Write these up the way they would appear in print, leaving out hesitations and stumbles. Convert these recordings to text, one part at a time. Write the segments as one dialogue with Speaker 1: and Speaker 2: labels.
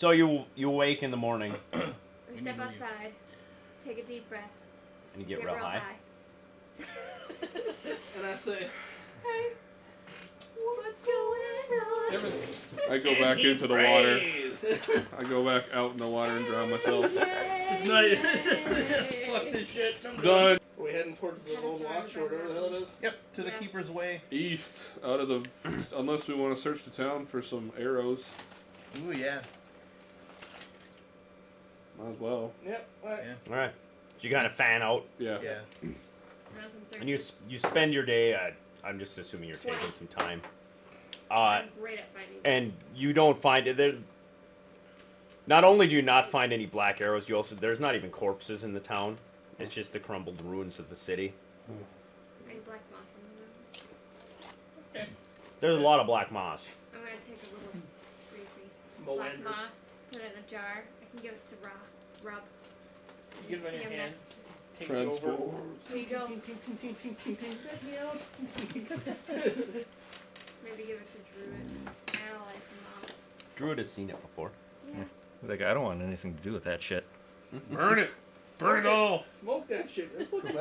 Speaker 1: So you wake in the morning
Speaker 2: We step outside, take a deep breath,
Speaker 1: and you get real high.
Speaker 3: And I say,
Speaker 2: hey, what's going on?
Speaker 4: I go back into the water. I go back out in the water and drown myself.
Speaker 3: it's not fuck this shit. I'm
Speaker 4: Done.
Speaker 3: Are we heading towards the Lone Watch or whatever the hell it is?
Speaker 5: Yep, to the Keeper's Way.
Speaker 4: East, out of the... Unless we want to search the town for some arrows.
Speaker 5: Ooh, yeah.
Speaker 4: Might as well.
Speaker 3: Yep. Alright.
Speaker 5: Yeah.
Speaker 1: All right. So you kind of fan out,
Speaker 4: Yeah.
Speaker 5: Yeah.
Speaker 1: and you spend your day. I'm just assuming you're taking some time.
Speaker 2: I'm great at finding
Speaker 1: And you don't find it there. Not only do you not find any black arrows, there's not even corpses in the town. It's just the crumbled ruins of the city.
Speaker 2: any black moss in the rooms.
Speaker 3: Okay.
Speaker 1: There's a lot of black moss.
Speaker 2: I'm gonna take a little scrapey
Speaker 3: Some
Speaker 2: black
Speaker 3: Molander.
Speaker 2: moss, put it in a jar. I can give it to Rob.
Speaker 3: You give it in your
Speaker 2: See him
Speaker 3: hand.
Speaker 2: next.
Speaker 3: Takes you over.
Speaker 4: Transport.
Speaker 2: Here you go.
Speaker 3: Ting, ting, ting, ting, ting, ting, ting. Set me out.
Speaker 2: Maybe give it to Druid. Analyze the moss.
Speaker 1: Druid has seen it before.
Speaker 2: Yeah.
Speaker 6: Like, I don't want anything to do with that shit.
Speaker 4: Burn it. Burn it all.
Speaker 3: Smoke that shit. Fucking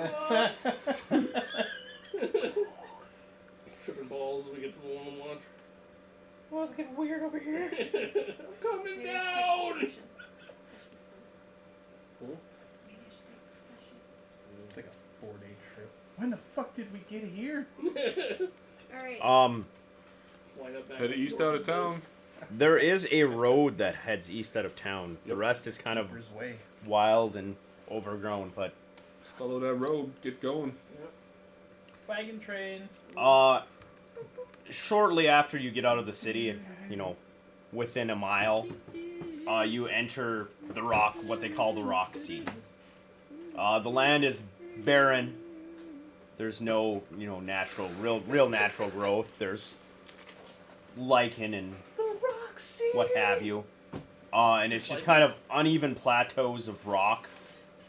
Speaker 3: Tripping balls as we get to the one watch.
Speaker 5: Well, it's getting weird over here.
Speaker 3: I'm coming
Speaker 2: Maybe I
Speaker 3: down.
Speaker 2: should take
Speaker 3: Cool.
Speaker 2: profession. Maybe I should take profession.
Speaker 5: It's like a 4-day trip. When the fuck did we get here?
Speaker 2: Alright.
Speaker 3: Line up back
Speaker 4: Head
Speaker 3: and
Speaker 4: east
Speaker 3: forth.
Speaker 4: out of town.
Speaker 1: There is a road that heads east out of town. The rest is kind of
Speaker 5: Keeper's Way.
Speaker 1: wild and overgrown, but
Speaker 4: Follow that road. Get going.
Speaker 3: Yep. Wagon train.
Speaker 1: shortly after you get out of the city, within a mile, you enter what they call the Rock Sea. The land is barren. There's no, real natural growth. There's lichen and what have you. And it's just kind of uneven plateaus of rock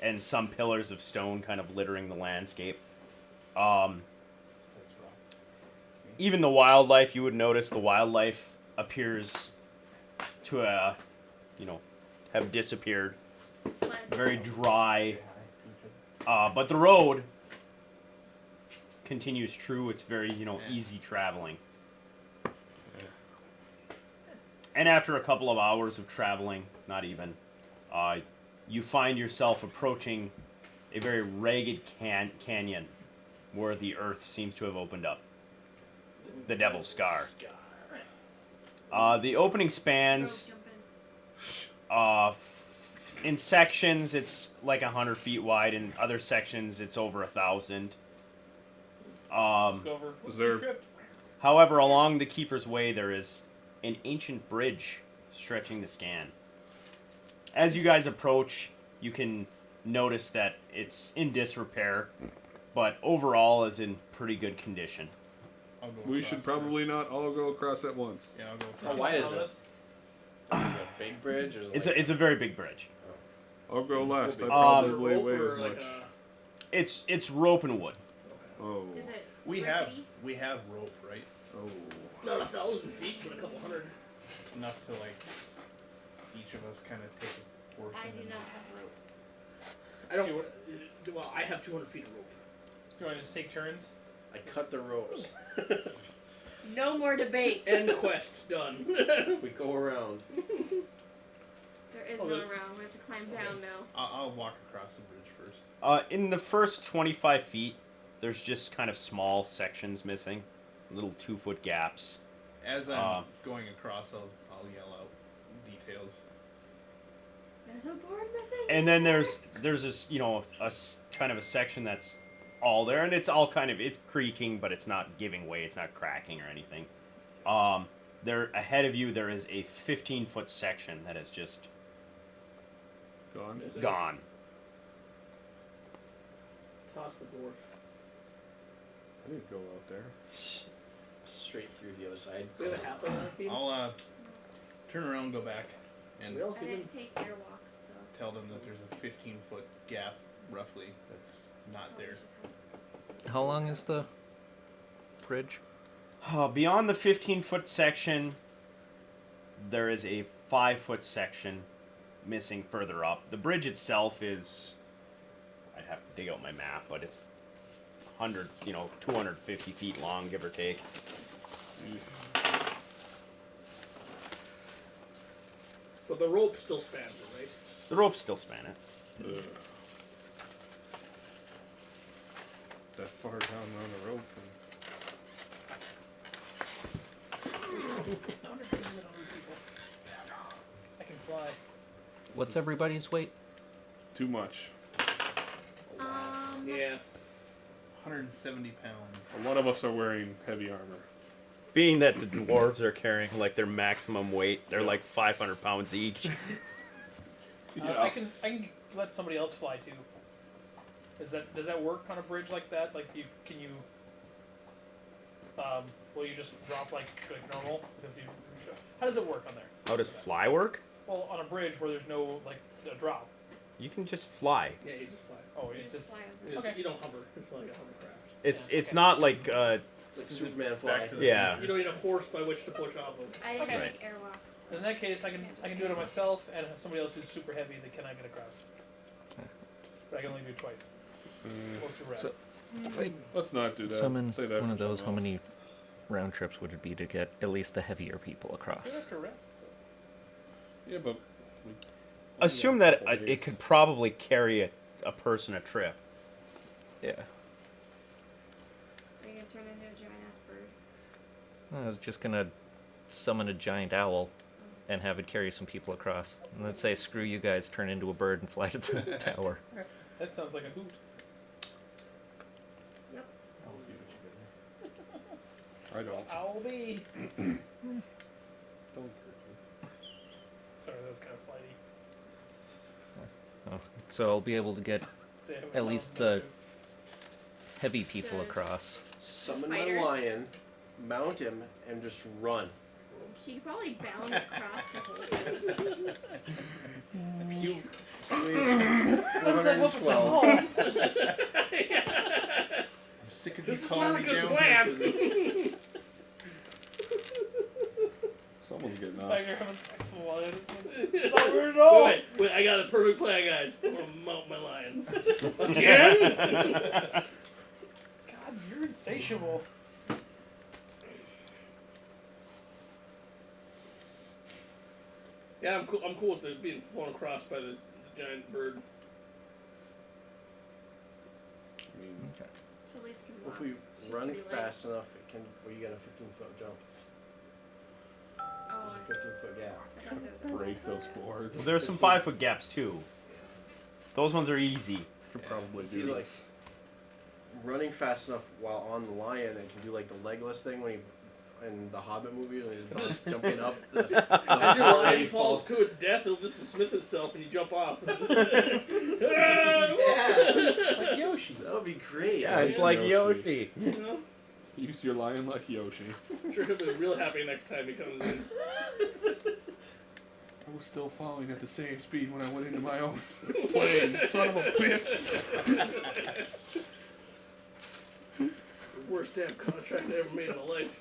Speaker 1: and some pillars of stone kind of littering the landscape. Even the wildlife, you would notice the wildlife appears to, have disappeared. Very dry. But the road continues true. It's very, easy traveling. And after a couple of hours of traveling, not even, you find yourself approaching a very ragged canyon where the earth seems to have opened up. The Devil's Scar. The opening spans, in sections it's like 100 feet wide, in other sections it's over 1,000.
Speaker 3: Let's go over.
Speaker 4: Is there-
Speaker 3: Trip?
Speaker 1: However, along the Keeper's Way there is an ancient bridge stretching the scan. As you guys approach, you can notice that it's in disrepair, but overall is in pretty good condition.
Speaker 5: I'll go
Speaker 4: We
Speaker 5: across
Speaker 4: should probably not all go across at once.
Speaker 5: first. Yeah, I'll go
Speaker 7: How
Speaker 5: across.
Speaker 7: wide is it? Is it a big bridge? Or is it
Speaker 1: It's a very big bridge.
Speaker 4: I'll go last. I
Speaker 3: Is it
Speaker 4: probably
Speaker 3: rope
Speaker 4: weigh
Speaker 3: or
Speaker 4: as
Speaker 3: like
Speaker 4: much.
Speaker 1: It's rope and wood.
Speaker 4: Oh.
Speaker 2: Is it
Speaker 5: We
Speaker 2: rickety?
Speaker 5: have rope, right?
Speaker 4: Oh.
Speaker 3: not 1,000 feet, but a couple hundred.
Speaker 5: Enough to each of us kind of take a portion.
Speaker 2: I do
Speaker 5: and-
Speaker 2: not have rope.
Speaker 3: I don't. Well, I have 200 feet of rope.
Speaker 8: Do you want to just take turns?
Speaker 7: I cut the ropes.
Speaker 2: No more debate.
Speaker 3: End quest done.
Speaker 7: We go around.
Speaker 2: There is
Speaker 3: Oh,
Speaker 2: no
Speaker 3: the-
Speaker 2: round. We have to climb down now.
Speaker 5: I'll walk across the bridge first.
Speaker 1: In the first 25 feet, there's just kind of small sections missing, little 2-foot gaps.
Speaker 5: As I'm going across, I'll yell out details.
Speaker 2: There's a board missing.
Speaker 1: And then there's this, kind of a section that's all there, and it's all it's creaking, but it's not giving way, it's not cracking or anything. There ahead of you, there is a 15-foot section that is just
Speaker 4: Gone.
Speaker 3: Is it?
Speaker 1: gone.
Speaker 3: Toss the dwarf.
Speaker 4: I need to go out there.
Speaker 7: Straight through the other side.
Speaker 3: We have a half on our team.
Speaker 5: I'll turn around, go back, and
Speaker 3: We all
Speaker 2: I
Speaker 3: give him.
Speaker 2: didn't take airwalk, so.
Speaker 5: tell them that there's a 15-foot gap, roughly, that's not there.
Speaker 6: How long is the bridge?
Speaker 1: Beyond the 15-foot section, there is a 5-foot section missing further up. The bridge itself is, I'd have to dig out my map, but it's 250 feet long, give or take.
Speaker 3: But the rope still spans it, right?
Speaker 1: The ropes still span it.
Speaker 4: Ugh. That far down on the rope.
Speaker 8: I can fly.
Speaker 6: What's everybody's weight?
Speaker 4: Too much.
Speaker 3: Yeah.
Speaker 5: 170 pounds.
Speaker 4: A lot of us are wearing heavy armor.
Speaker 1: Being that the dwarves are carrying like their maximum weight, they're like 500 pounds each.
Speaker 8: I can let somebody else fly too. Does that work on a bridge like that? Like will you just drop like normal? Because how does it work on there?
Speaker 1: How does fly work?
Speaker 8: Well, on a bridge where there's no like a drop.
Speaker 1: You can just fly.
Speaker 3: Yeah, you just fly.
Speaker 8: Oh,
Speaker 2: You
Speaker 8: it's
Speaker 2: just
Speaker 8: just
Speaker 2: fly over.
Speaker 3: It's-
Speaker 8: Okay.
Speaker 3: You don't hover. It's like a hovercraft.
Speaker 1: It's not like
Speaker 7: It's like Superman fly.
Speaker 5: Back to the
Speaker 1: yeah.
Speaker 3: You don't need a force by which to push off of.
Speaker 2: I didn't
Speaker 8: Okay.
Speaker 2: make airwalks.
Speaker 8: in that case, I can do it myself and somebody else who's super heavy that cannot get across. But I can only do it twice. Or super rest.
Speaker 6: So- If I
Speaker 4: Let's not do that.
Speaker 6: summon
Speaker 4: Say that
Speaker 6: one
Speaker 4: for
Speaker 6: of those, how
Speaker 4: something
Speaker 6: many round trips would it be to get at least the heavier people
Speaker 8: You
Speaker 6: across?
Speaker 8: have to rest. So.
Speaker 4: else. Yeah, but.
Speaker 1: Assume that it could probably carry a person a trip.
Speaker 6: Yeah.
Speaker 2: Are you gonna turn into a giant ass bird?
Speaker 6: I was just gonna summon a giant owl and have it carry some people across. And let's say, screw you guys, turn into a bird and fly to the tower.
Speaker 8: That sounds like a hoot.
Speaker 5: I'll see what you
Speaker 4: I don't.
Speaker 8: I'll be.
Speaker 4: Don't
Speaker 8: Sorry, that was kind of flighty.
Speaker 6: So I'll be able to get
Speaker 8: Say it
Speaker 6: at
Speaker 8: with
Speaker 6: least
Speaker 8: mouth.
Speaker 6: the heavy people
Speaker 2: Good.
Speaker 6: across.
Speaker 7: Summon my
Speaker 2: Fighters.
Speaker 7: lion, mount him, and just run.
Speaker 2: You could probably bound across the whole thing.
Speaker 7: You
Speaker 8: How does that help us at
Speaker 7: 412.
Speaker 8: all?
Speaker 5: I'm sick of
Speaker 3: This
Speaker 5: you
Speaker 3: is
Speaker 5: calling
Speaker 3: not a
Speaker 5: me
Speaker 3: good
Speaker 5: down
Speaker 3: plan.
Speaker 5: here for this.
Speaker 4: Someone's getting
Speaker 8: Like
Speaker 4: off.
Speaker 8: you're having sex with a lion.
Speaker 3: It's
Speaker 8: not weird at all.
Speaker 3: Wait, I got a perfect plan, guys. I'm gonna mount my lion. Again?
Speaker 8: God, you're insatiable.
Speaker 3: Yeah, I'm cool. I'm cool with it being flown across by this giant bird.
Speaker 4: I mean,
Speaker 2: So at least can
Speaker 7: If
Speaker 2: walk.
Speaker 7: we
Speaker 2: She's
Speaker 7: run
Speaker 2: pretty light.
Speaker 7: fast enough, it can. Well, you got a 15-foot jump.
Speaker 2: Oh,
Speaker 7: There's a 15-foot gap.
Speaker 2: I thought that was a
Speaker 4: break those boards.
Speaker 1: There's some 5-foot gaps too. Those ones are easy.
Speaker 4: Could probably
Speaker 7: See,
Speaker 4: do
Speaker 7: like,
Speaker 4: this.
Speaker 7: running fast enough while on the lion, it can do like the legless thing when he in the Hobbit movie when he's jumping up.
Speaker 3: As your
Speaker 7: The
Speaker 3: lion falls to its death, it'll just dismiss itself and you jump off.
Speaker 7: Yeah,
Speaker 8: Like Yoshi.
Speaker 7: that would be great.
Speaker 1: Yeah, it's like
Speaker 4: Yoshi.
Speaker 1: Yoshi.
Speaker 3: You know?
Speaker 4: Use your lion like Yoshi.
Speaker 3: I'm sure he'll be real happy next time he comes in.
Speaker 4: I was still falling at the same speed when I went into my own plane, son of a bitch.
Speaker 3: The worst damn contract I ever made in my life.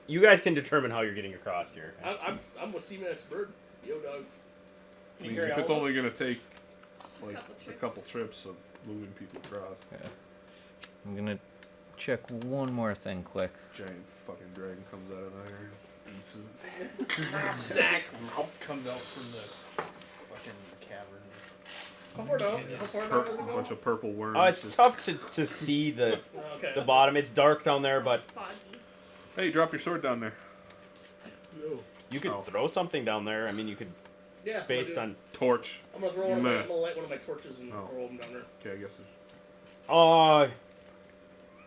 Speaker 1: You guys can determine how you're getting across here.
Speaker 3: I'm with Seaman's bird. Yo, dog.
Speaker 4: I
Speaker 8: Can you
Speaker 4: mean,
Speaker 8: carry
Speaker 4: if
Speaker 8: all
Speaker 4: it's
Speaker 8: of
Speaker 4: only
Speaker 8: us?
Speaker 4: gonna take like
Speaker 2: Couple
Speaker 4: a
Speaker 2: trips.
Speaker 4: couple trips of moving people across,
Speaker 6: I'm gonna check one more thing quick.
Speaker 4: giant fucking dragon comes out of there, eats it.
Speaker 7: Snack.
Speaker 5: Comes out from the fucking cavern.
Speaker 3: How far down? How far down does
Speaker 4: A
Speaker 3: it go?
Speaker 4: bunch of purple worms.
Speaker 1: Oh, it's
Speaker 4: just-
Speaker 1: tough to see the
Speaker 3: Okay.
Speaker 1: bottom. It's dark down there, but
Speaker 2: foggy.
Speaker 4: Hey, drop your sword down there.
Speaker 1: you could
Speaker 4: Oh.
Speaker 1: throw something down there. I mean, you could,
Speaker 3: Yeah.
Speaker 1: based on.
Speaker 4: Torch.
Speaker 3: I'm gonna throw one of my,
Speaker 4: Meh.
Speaker 3: I'm gonna light one of my torches and
Speaker 4: Oh.
Speaker 3: throw them down there.
Speaker 4: Okay, I guess it's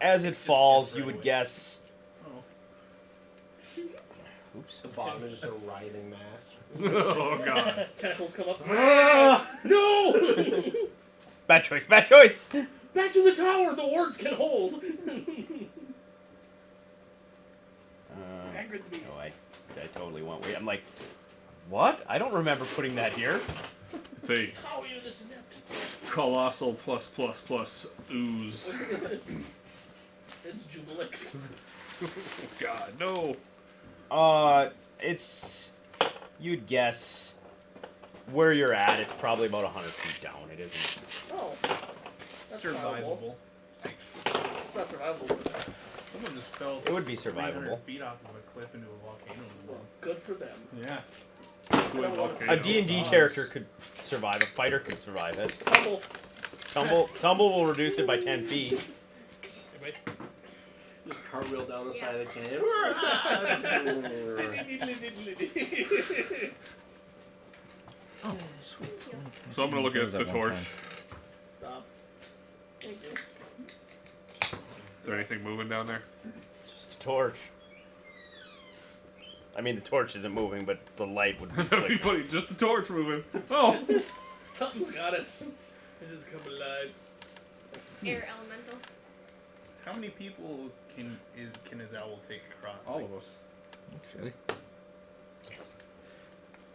Speaker 1: As it falls, you would guess.
Speaker 3: Oh.
Speaker 1: Oops.
Speaker 7: The bottom is just a writhing mass.
Speaker 4: oh god.
Speaker 3: Tentacles come up.
Speaker 1: Ah!
Speaker 3: No!
Speaker 1: Bad choice. Bad choice.
Speaker 3: Back to the tower. The wards can hold. Hagrid the beast.
Speaker 1: No, I totally went. Wait, I'm like, what? I don't remember putting that here.
Speaker 4: It's a
Speaker 3: How are you this inept?
Speaker 4: colossal plus ooze.
Speaker 3: It's Jubilix.
Speaker 4: God, no.
Speaker 1: It's you'd guess where you're at. It's probably about 100 feet down. It isn't.
Speaker 8: Oh. That's
Speaker 5: Survivable.
Speaker 8: It's not survivable. But
Speaker 5: Someone just fell
Speaker 1: It would be
Speaker 5: 300
Speaker 1: survivable.
Speaker 5: feet off of a cliff into a volcano.
Speaker 8: well, good for them.
Speaker 5: Yeah.
Speaker 1: A D&D character could survive. A fighter could survive it.
Speaker 8: Tumble.
Speaker 1: Tumble will reduce it by 10 feet.
Speaker 8: Anyway.
Speaker 7: Just cartwheel down the side of the canyon.
Speaker 6: Oh, sweet.
Speaker 4: So I'm gonna look at the torch.
Speaker 8: Stop. Thank you.
Speaker 4: Is there anything moving down there?
Speaker 1: Just a torch. I mean, the torch isn't moving, but the light would be
Speaker 4: That'd be
Speaker 1: flickering.
Speaker 4: funny. Just the torch moving. Oh.
Speaker 8: Something's got it. It just come alive.
Speaker 2: Air elemental.
Speaker 5: How many people can his owl take across?
Speaker 4: All of us.
Speaker 6: Actually. Yes.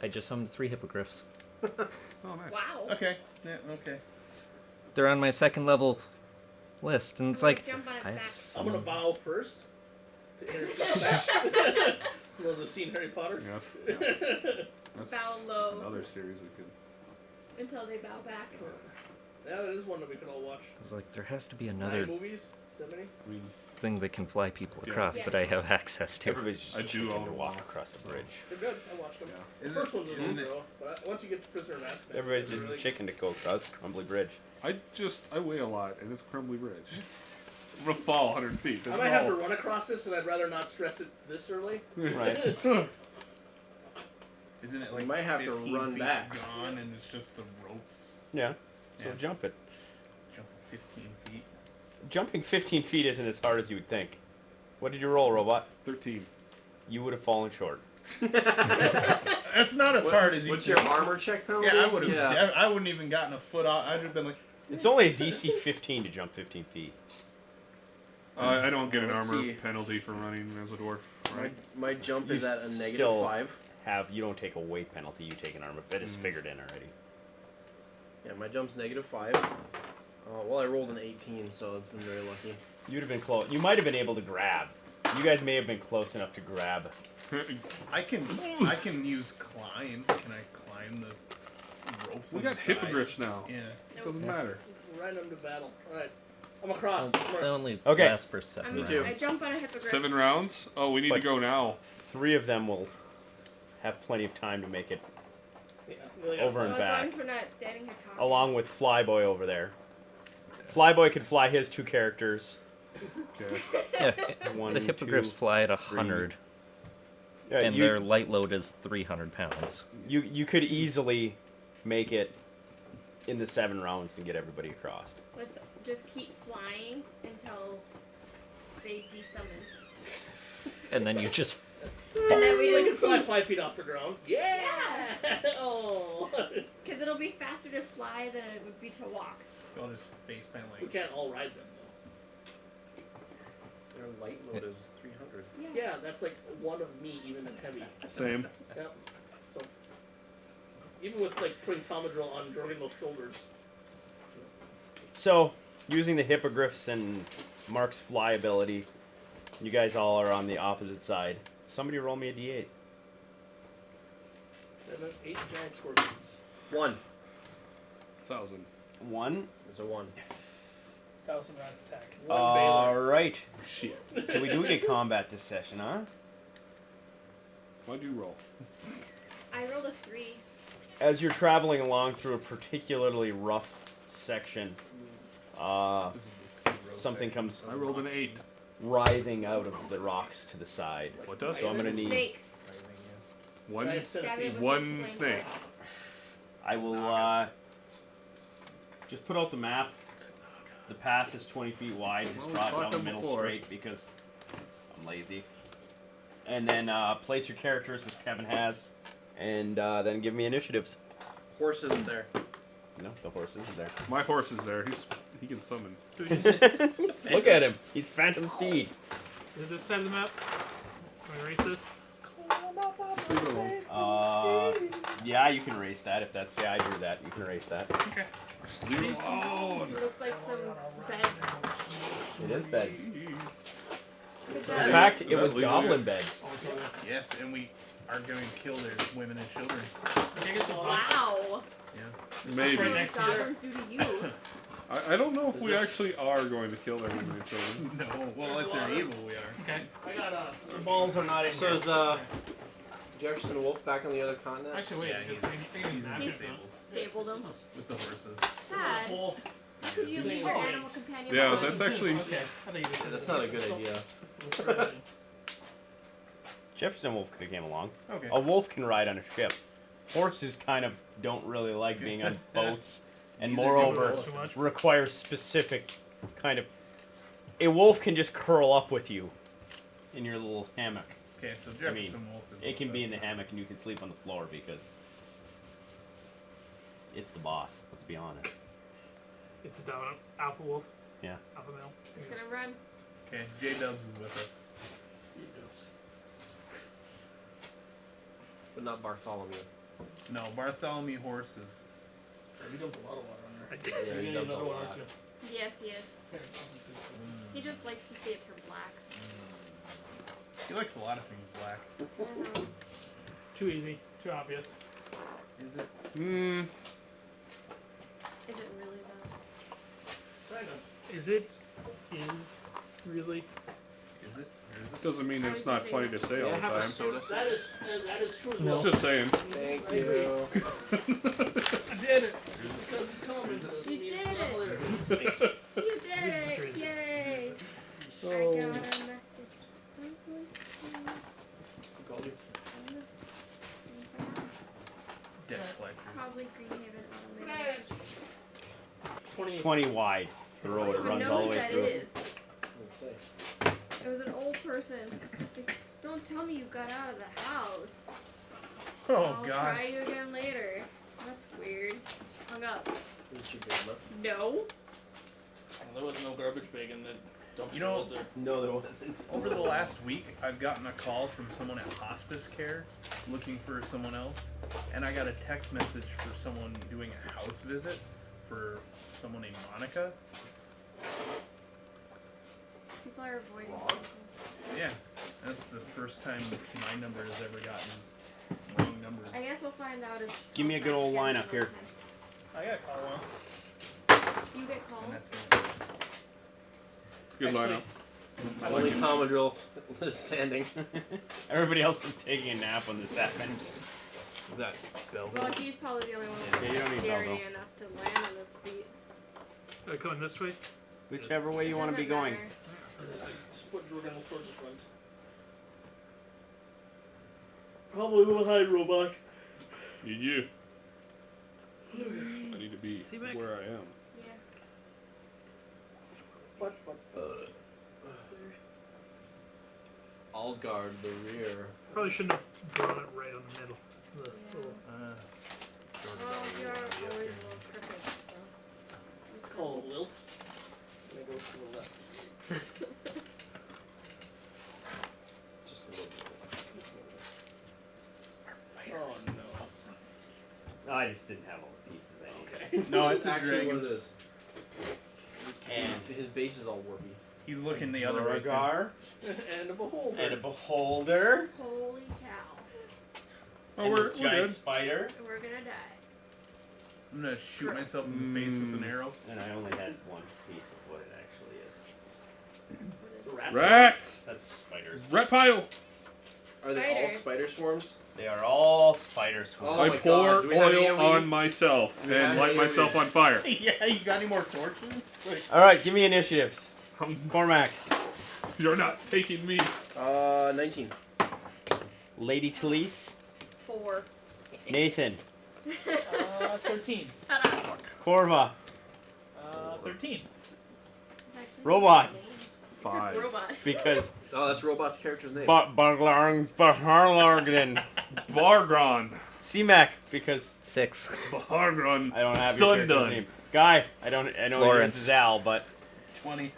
Speaker 6: I just summoned 3 hippogriffs.
Speaker 4: Oh, nice.
Speaker 2: Wow.
Speaker 5: Okay. Yeah. Okay.
Speaker 6: They're on my 2nd level list, and it's like
Speaker 2: Jump on its
Speaker 6: I
Speaker 2: back.
Speaker 6: have
Speaker 8: I'm gonna
Speaker 6: summoned.
Speaker 8: bow first. To introduce those who've seen Harry Potter.
Speaker 4: Yes. Yeah. That's
Speaker 2: Bow low
Speaker 4: another series we could.
Speaker 2: until they bow back.
Speaker 8: Yeah, that is one that we can all watch.
Speaker 6: I was like, there has to be
Speaker 8: 9
Speaker 6: another
Speaker 8: movies. 70.
Speaker 4: I mean,
Speaker 6: thing that can fly people
Speaker 4: Yeah.
Speaker 6: across
Speaker 2: Yeah.
Speaker 6: that I have access to.
Speaker 1: Everybody's just
Speaker 4: I do
Speaker 1: chicken
Speaker 4: own
Speaker 1: to
Speaker 4: them
Speaker 1: walk
Speaker 4: all.
Speaker 1: across the bridge.
Speaker 8: They're good. I watched them.
Speaker 4: yeah.
Speaker 8: The first one's a little rough, but once you get to Prisoner of Azkaban,
Speaker 1: Everybody's
Speaker 8: it's
Speaker 1: just
Speaker 8: really...
Speaker 1: chicken to go across Crumbly Bridge.
Speaker 4: I weigh a lot, and it's Crumbly Bridge. I'm gonna fall 100 feet.
Speaker 8: I
Speaker 4: That's
Speaker 8: might have
Speaker 4: all.
Speaker 8: to run across this, and I'd rather not stress it this early.
Speaker 1: Right.
Speaker 5: Isn't it
Speaker 7: We
Speaker 5: like
Speaker 7: might have to
Speaker 5: 15
Speaker 7: run
Speaker 5: feet
Speaker 7: back.
Speaker 5: gone and it's just the ropes?
Speaker 1: Yeah. So
Speaker 5: Yeah.
Speaker 1: jump it.
Speaker 5: Jump 15 feet.
Speaker 1: Jumping 15 feet isn't as hard as you would think. What did you roll, Robot?
Speaker 4: 13.
Speaker 1: You would have fallen short.
Speaker 5: That's not as hard as you
Speaker 7: What's
Speaker 5: think.
Speaker 7: your armor check penalty?
Speaker 5: Yeah, I would have.
Speaker 7: Yeah.
Speaker 5: I wouldn't even gotten a foot off. I'd have been like,
Speaker 1: It's only a DC 15 to jump 15 feet.
Speaker 4: I don't get an
Speaker 7: Let's
Speaker 4: armor
Speaker 7: see.
Speaker 4: penalty for running as a dwarf, right?
Speaker 7: My jump
Speaker 1: You
Speaker 7: is at a negative
Speaker 1: still-
Speaker 7: 5.
Speaker 1: You don't take a weight penalty, you take an armor. That is figured in already.
Speaker 7: Yeah, my jump's negative 5. Well, I rolled an 18, so it's been very lucky.
Speaker 1: You'd have been close. You might have been able to grab. You guys may have been close enough to grab.
Speaker 5: I can use climb. Can I climb the ropes?
Speaker 4: We
Speaker 5: on
Speaker 4: got
Speaker 5: the side?
Speaker 4: hippogriffs now.
Speaker 5: Yeah.
Speaker 4: It doesn't matter.
Speaker 8: Random to battle. Alright. I'm across.
Speaker 6: They only
Speaker 1: Okay.
Speaker 6: last for 7
Speaker 2: I'm,
Speaker 6: rounds.
Speaker 7: too.
Speaker 2: I jump on a hippogriff.
Speaker 4: 7 rounds? Oh, we need
Speaker 1: But-
Speaker 4: to go now.
Speaker 1: 3 of them will have plenty of time to make it
Speaker 8: Yeah, really
Speaker 1: over
Speaker 2: Well,
Speaker 1: and
Speaker 2: as long
Speaker 1: back.
Speaker 2: as we're not standing here talking.
Speaker 1: Along with Flyboy over there. Flyboy can fly his 2 characters.
Speaker 4: Okay.
Speaker 6: Yeah,
Speaker 1: One,
Speaker 6: the hippogriffs
Speaker 1: 2,
Speaker 6: fly at
Speaker 1: 3.
Speaker 6: 100,
Speaker 1: Yeah,
Speaker 6: and their light load is 300 pounds.
Speaker 1: you could easily make it in the 7 rounds and get everybody across.
Speaker 2: Let's just keep flying until they desummon.
Speaker 6: And then you just
Speaker 2: And then we
Speaker 8: We can
Speaker 2: just...
Speaker 8: fly 5 feet off the ground. Yeah! Oh!
Speaker 2: Because it'll be faster to fly than it would be to walk.
Speaker 5: I'll just face plant
Speaker 8: We
Speaker 5: like.
Speaker 8: can't all ride them, though.
Speaker 7: Their light load is 300.
Speaker 8: Yeah, that's like one of me, even in heavy.
Speaker 4: Same.
Speaker 8: Yep. So, even with like putting Tomadrill on Jorgendel's shoulders.
Speaker 1: So, using the hippogriffs and Mark's fly ability, you guys all are on the opposite side. Somebody roll me a d8.
Speaker 8: And then 8 giant scorpions.
Speaker 7: 1.
Speaker 4: 1,000.
Speaker 1: 1.
Speaker 7: It's a 1.
Speaker 8: 1,000 rounds attack. 1 Baylor.
Speaker 1: Alright.
Speaker 4: Shit.
Speaker 1: So we do get combat this session, huh?
Speaker 4: Why'd you roll?
Speaker 2: I rolled a 3.
Speaker 1: As you're traveling along through a particularly rough section,
Speaker 5: This is the ski road
Speaker 1: something
Speaker 5: section.
Speaker 1: comes
Speaker 4: I rolled an 8.
Speaker 1: writhing out of the rocks to the side.
Speaker 4: What does?
Speaker 1: So I'm gonna need.
Speaker 2: Snake.
Speaker 4: One.
Speaker 8: Giant
Speaker 2: Stab it
Speaker 8: centipede.
Speaker 2: with
Speaker 4: One
Speaker 2: the flame
Speaker 4: snake.
Speaker 2: sword.
Speaker 1: I will just put out the map. The path is 20 feet wide. Just
Speaker 4: Well, we
Speaker 1: draw it
Speaker 4: fought
Speaker 1: down the
Speaker 4: them
Speaker 1: middle
Speaker 4: before.
Speaker 1: straight because I'm lazy. And then place your characters, which Kevin has, and then give me initiatives.
Speaker 7: Horse isn't there.
Speaker 1: No, the horse isn't there.
Speaker 4: My horse is there. He can summon.
Speaker 1: Look at him. He's Phantom Steed.
Speaker 8: Is this side of the map? Can I erase this?
Speaker 4: Leave it alone.
Speaker 1: Yeah, you can erase that if that's. Yeah, I drew that. You can erase that.
Speaker 8: Okay.
Speaker 4: Just leave it alone.
Speaker 2: It looks like some beds.
Speaker 1: It is beds.
Speaker 2: Could
Speaker 1: In fact, it was
Speaker 4: That's legal,
Speaker 1: goblin
Speaker 4: yeah.
Speaker 1: beds.
Speaker 5: Yes, and we are going to kill their women and children.
Speaker 2: Wow.
Speaker 4: Maybe.
Speaker 2: What
Speaker 8: next
Speaker 2: do
Speaker 8: to you.
Speaker 2: goblins do to you?
Speaker 4: I don't know if
Speaker 7: Is
Speaker 4: we
Speaker 7: this-
Speaker 4: actually are going to kill their women and children.
Speaker 5: No, well, if they're evil, we are.
Speaker 8: Okay. I got
Speaker 1: The balls are not in
Speaker 7: So is Jefferson Wolf back on the other continent?
Speaker 8: Actually, wait.
Speaker 5: Yeah,
Speaker 8: because
Speaker 5: he's
Speaker 8: I think
Speaker 5: in
Speaker 2: He's-
Speaker 5: the stables
Speaker 2: Stabled them.
Speaker 5: with the horses.
Speaker 2: Sad.
Speaker 8: Whole.
Speaker 2: How could you leave your animal companion
Speaker 4: Yeah,
Speaker 2: alone?
Speaker 4: that's actually.
Speaker 8: Okay. I thought you
Speaker 7: Yeah, that's not a good idea.
Speaker 8: idea.
Speaker 1: Jefferson Wolf could have came along.
Speaker 5: Okay.
Speaker 1: A wolf can ride on a ship. Horses kind of don't really like being on boats, and
Speaker 5: These are
Speaker 1: moreover,
Speaker 8: Too much.
Speaker 1: requires specific kind of. A wolf can just curl up with you in your little hammock.
Speaker 5: Okay, so
Speaker 1: I mean,
Speaker 5: Jefferson Wolf is.
Speaker 1: It can
Speaker 5: with
Speaker 1: be
Speaker 5: us.
Speaker 1: in the hammock, and you can sleep on the floor because it's the boss. Let's be honest.
Speaker 8: It's a dominant alpha wolf.
Speaker 1: Yeah.
Speaker 8: Alpha male.
Speaker 2: It's gonna run.
Speaker 5: Okay, J Dubs is with us.
Speaker 7: But not Bartholomew.
Speaker 5: No, Bartholomew horses.
Speaker 8: You dumped a lot of water on I there. did.
Speaker 7: Yeah,
Speaker 8: So
Speaker 7: you
Speaker 8: you need
Speaker 7: dumped a
Speaker 8: another one,
Speaker 7: lot.
Speaker 8: aren't you?
Speaker 2: Yes, yes.
Speaker 8: Here,
Speaker 2: He just likes to see it turn black.
Speaker 5: He likes a lot of things black.
Speaker 8: Too easy. Too obvious.
Speaker 5: Is it?
Speaker 4: Hmm.
Speaker 2: Is it really though?
Speaker 8: Kind of. Is it? Is really?
Speaker 5: Is it? Or is it?
Speaker 4: Doesn't mean it's not funny to say all
Speaker 7: Yeah,
Speaker 4: the
Speaker 7: have a
Speaker 4: time.
Speaker 7: soda.
Speaker 8: That is true as
Speaker 4: No.
Speaker 8: well.
Speaker 4: Just saying.
Speaker 7: Thank you.
Speaker 8: I did it. Because it's coming.
Speaker 2: You did it! You did it! Yay! I got a message.
Speaker 5: Debt collectors.
Speaker 2: Probably Greenhaven Automated.
Speaker 8: 20.
Speaker 1: 20 wide. The road it
Speaker 2: I
Speaker 1: runs
Speaker 2: know
Speaker 1: all the
Speaker 2: who
Speaker 1: way
Speaker 2: that
Speaker 1: through.
Speaker 2: is. It was an old person. She's like, don't tell me you got out of the house.
Speaker 5: Oh
Speaker 2: I'll
Speaker 5: God.
Speaker 2: try you again later. That's weird. Hung up.
Speaker 7: Is she grandma?
Speaker 2: No.
Speaker 8: Well, there was no garbage bag in the dumpster,
Speaker 5: You know-
Speaker 8: was there?
Speaker 1: No, there wasn't.
Speaker 5: Over the last week, I've gotten a call from someone at hospice care looking for someone else, and I got a text message for someone doing a house visit for someone named Monica.
Speaker 2: People are avoiding
Speaker 7: Log?
Speaker 2: calls.
Speaker 5: Yeah, that's the first time my number has ever gotten wrong numbers.
Speaker 2: I guess we'll find out if.
Speaker 1: Give me a good old lineup here.
Speaker 8: I got a call once.
Speaker 2: You get calls.
Speaker 5: And that's it.
Speaker 4: Good lineup.
Speaker 7: Only Commodore was standing.
Speaker 1: Everybody else was taking a nap when this happened.
Speaker 5: Is that Belleville?
Speaker 2: Well, he's probably the only one
Speaker 1: Yeah, you don't need
Speaker 2: scary
Speaker 1: Belleville.
Speaker 2: enough to land on his feet.
Speaker 8: Are they going this way?
Speaker 1: Whichever way you want to be
Speaker 2: Doesn't
Speaker 1: going.
Speaker 2: matter.
Speaker 8: Just put Jordan towards the front. Probably behind robot.
Speaker 4: Yeah. I need to be
Speaker 8: See, Mac?
Speaker 4: where I am.
Speaker 2: Yeah.
Speaker 8: What?
Speaker 7: I'll guard the rear.
Speaker 8: Probably shouldn't have drawn it right on the middle. The
Speaker 2: Yeah.
Speaker 8: little-
Speaker 2: Well, you're always a little crooked, so.
Speaker 8: It's called a lilt. And it goes to the left.
Speaker 7: Just a little bit.
Speaker 8: Oh no.
Speaker 1: I just didn't have all the pieces I needed.
Speaker 8: Okay.
Speaker 5: No,
Speaker 7: That's
Speaker 5: it's a
Speaker 7: actually
Speaker 5: dragon.
Speaker 7: what it is.
Speaker 1: And
Speaker 7: His base is all warpy.
Speaker 5: He's looking the other way. too.
Speaker 1: Beauregard,
Speaker 8: And a beholder.
Speaker 1: and a beholder,
Speaker 2: Holy cow.
Speaker 4: Oh,
Speaker 1: and
Speaker 4: we're
Speaker 1: this giant
Speaker 4: good.
Speaker 1: spider,
Speaker 2: We're gonna die.
Speaker 5: I'm gonna shoot myself in the face with an arrow.
Speaker 1: and I only had one piece of what it actually is.
Speaker 2: What is
Speaker 4: Rats!
Speaker 1: That's spiders.
Speaker 4: Rat pile!
Speaker 7: Are they all
Speaker 2: Spiders.
Speaker 7: spider swarms?
Speaker 1: They are all spider swarms.
Speaker 7: Oh
Speaker 4: I
Speaker 7: my
Speaker 4: pour
Speaker 7: God, do we have
Speaker 4: oil
Speaker 7: AoE?
Speaker 4: on myself
Speaker 7: Do we have
Speaker 4: and light
Speaker 7: AoE?
Speaker 4: myself on fire.
Speaker 5: Yeah, you got any more torches? Like,
Speaker 1: All right, give me initiatives.
Speaker 4: Um,
Speaker 1: Cormac,
Speaker 4: You're not taking me.
Speaker 7: 19.
Speaker 1: Lady Talise,
Speaker 2: 4.
Speaker 1: Nathan,
Speaker 8: 13.
Speaker 1: Corva,
Speaker 8: 13.
Speaker 1: Robot.
Speaker 2: Except
Speaker 4: 5.
Speaker 2: robot.
Speaker 1: because
Speaker 7: Oh, that's Robot's character's name.
Speaker 1: Barglarn, Baharlargden,
Speaker 4: Bargron.
Speaker 1: C-Mac, because
Speaker 6: 6.
Speaker 1: I
Speaker 4: Bargron.
Speaker 1: don't have your
Speaker 4: Stun
Speaker 1: character's
Speaker 4: done.
Speaker 1: name. Guy, I know
Speaker 6: Florence.
Speaker 1: yours is Al, but
Speaker 5: 20.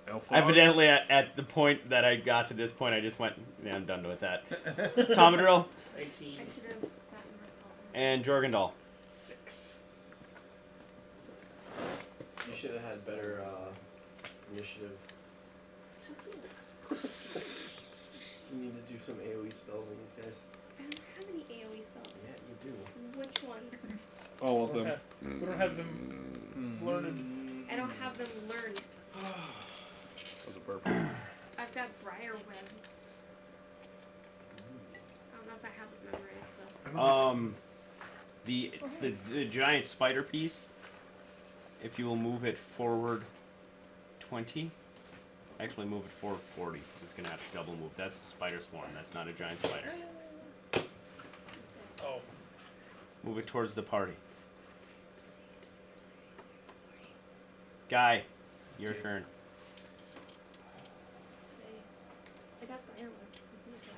Speaker 4: Alphonse.
Speaker 1: evidently at the point that I got to this point, I just went, yeah, I'm done with that. Tomadrill
Speaker 8: 18.
Speaker 2: I should have gotten my
Speaker 1: and Jorgendal.
Speaker 8: 6.
Speaker 7: You should have had better initiative. AoE spells on these guys.
Speaker 2: I don't have any AoE spells.
Speaker 7: Yeah, you do.
Speaker 2: Which ones?
Speaker 4: All of
Speaker 8: We
Speaker 4: them.
Speaker 8: don't have them learned.
Speaker 2: I don't have them learned.
Speaker 5: That was a burp.
Speaker 2: I've got Briarweb. I don't know if I have it memorized though.
Speaker 1: The giant spider piece. If you will move it forward 20, actually move it forward 40. It's gonna have to double move. That's the spider swarm. That's not a giant spider.
Speaker 8: Oh.
Speaker 1: Move it towards the party. Guy, your turn.
Speaker 2: I got Briarweb. Who's that?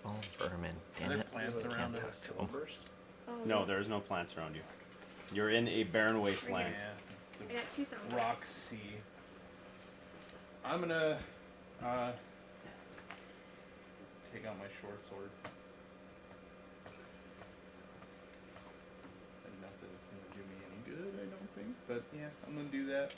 Speaker 6: All vermin.
Speaker 5: Are
Speaker 6: Damn
Speaker 5: there
Speaker 6: it.
Speaker 5: plants
Speaker 6: Can't
Speaker 5: around
Speaker 6: let
Speaker 5: us?
Speaker 6: go.
Speaker 7: Burst?
Speaker 2: Oh,
Speaker 1: No, there's no plants around you. You're in a barren wasteland.
Speaker 5: Yeah.
Speaker 2: I got 2 sound
Speaker 5: Rock
Speaker 2: bursts.
Speaker 5: sea. I'm gonna take out my short sword. And not that it's gonna do me any good, I don't think. But yeah, I'm gonna do that.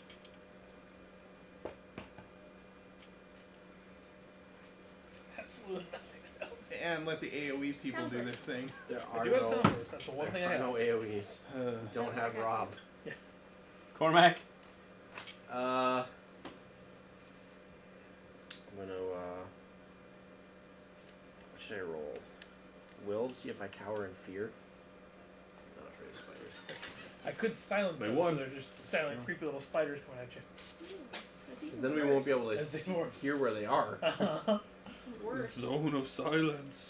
Speaker 8: Absolutely nothing else.
Speaker 5: And let the AoE people do this thing.
Speaker 7: There
Speaker 8: I
Speaker 7: are
Speaker 8: do have
Speaker 7: no,
Speaker 8: sound burst. That's the one thing I
Speaker 7: there are
Speaker 8: have.
Speaker 7: no AoEs. Don't have Rob.
Speaker 1: Cormac,
Speaker 7: I'm gonna, what should I roll? Will to see if I cower in fear. Not afraid of spiders.
Speaker 8: I could silence
Speaker 4: They
Speaker 8: them
Speaker 4: won.
Speaker 8: so they're just silent, creepy little spiders coming at you.
Speaker 2: Ooh, that's even
Speaker 7: Because then we won't be able to
Speaker 8: As they worse.
Speaker 7: hear where they are.
Speaker 2: It's worse.
Speaker 4: Zone of silence.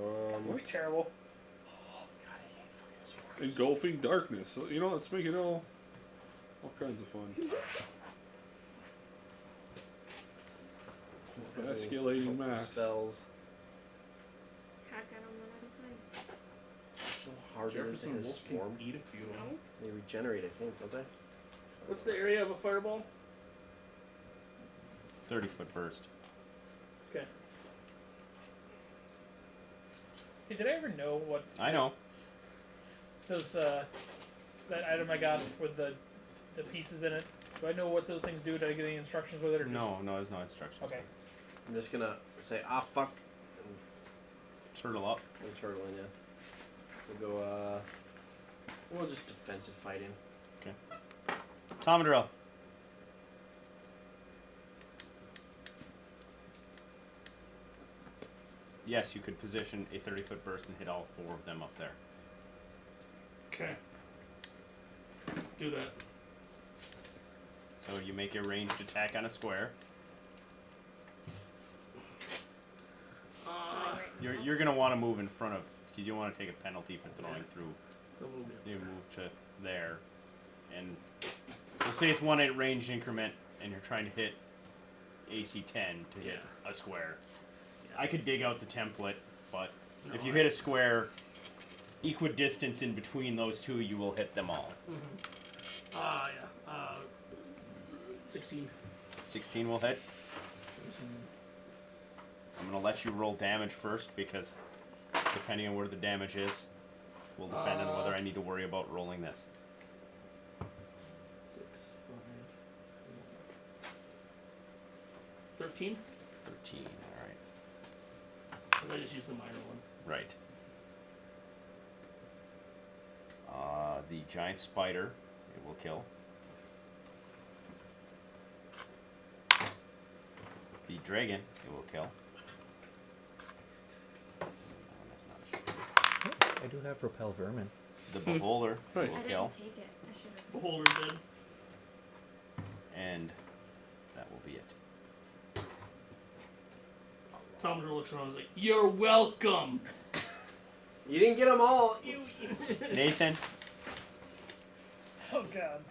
Speaker 8: That would be terrible.
Speaker 4: Engulfing darkness. So, you know, let's make it all kinds of fun. Vasculating mass.
Speaker 7: Spells.
Speaker 2: Hack at 'em one at a time.
Speaker 7: So hard it is
Speaker 5: Jefferson
Speaker 7: in a
Speaker 5: Wolf
Speaker 7: swarm.
Speaker 5: can eat a few of them.
Speaker 2: No?
Speaker 7: They regenerate, I think, don't they?
Speaker 8: What's the area of a fireball?
Speaker 1: 30-foot burst.
Speaker 8: Okay. Hey, did I ever know what
Speaker 1: I know.
Speaker 8: those that item I got with the pieces in it? Do I know what those things do? Did I get any instructions with it or just
Speaker 1: No, there's no instructions.
Speaker 8: Okay.
Speaker 7: I'm just gonna say, fuck, and
Speaker 1: Turtle up.
Speaker 7: go turtle in, yeah. We'll go, we'll just defensive fighting.
Speaker 1: Tomadril. Yes, you could position a 30-foot burst and hit all 4 of them up there.
Speaker 4: Okay. Do that.
Speaker 1: So you make a ranged attack on a square. You're gonna want to move in front of, because you want to take a penalty for throwing through.
Speaker 3: So we'll be
Speaker 1: You move to there, and we'll say it's 1 ranged increment, and you're trying to hit AC 10 to hit a square. I could dig out the template, but if you hit a square, equidistance in between those two, you will hit them all.
Speaker 3: 16.
Speaker 1: 16 will hit. I'm gonna let you roll damage first because depending on where the damage is, will depend on whether I need to worry about rolling this.
Speaker 3: 13?
Speaker 1: 13. All right.
Speaker 3: Because I just used the minor one.
Speaker 1: Right. The giant spider, it will kill. The dragon, it will kill.
Speaker 6: I do have repel vermin.
Speaker 1: The beholder
Speaker 4: Nice.
Speaker 1: will
Speaker 2: I
Speaker 1: kill,
Speaker 2: didn't take it. I should have.
Speaker 3: Beholder dead.
Speaker 1: and that will be it.
Speaker 3: Tom looks around and is like, "You're welcome."
Speaker 7: You didn't get them all.
Speaker 1: Nathan,
Speaker 8: Oh god.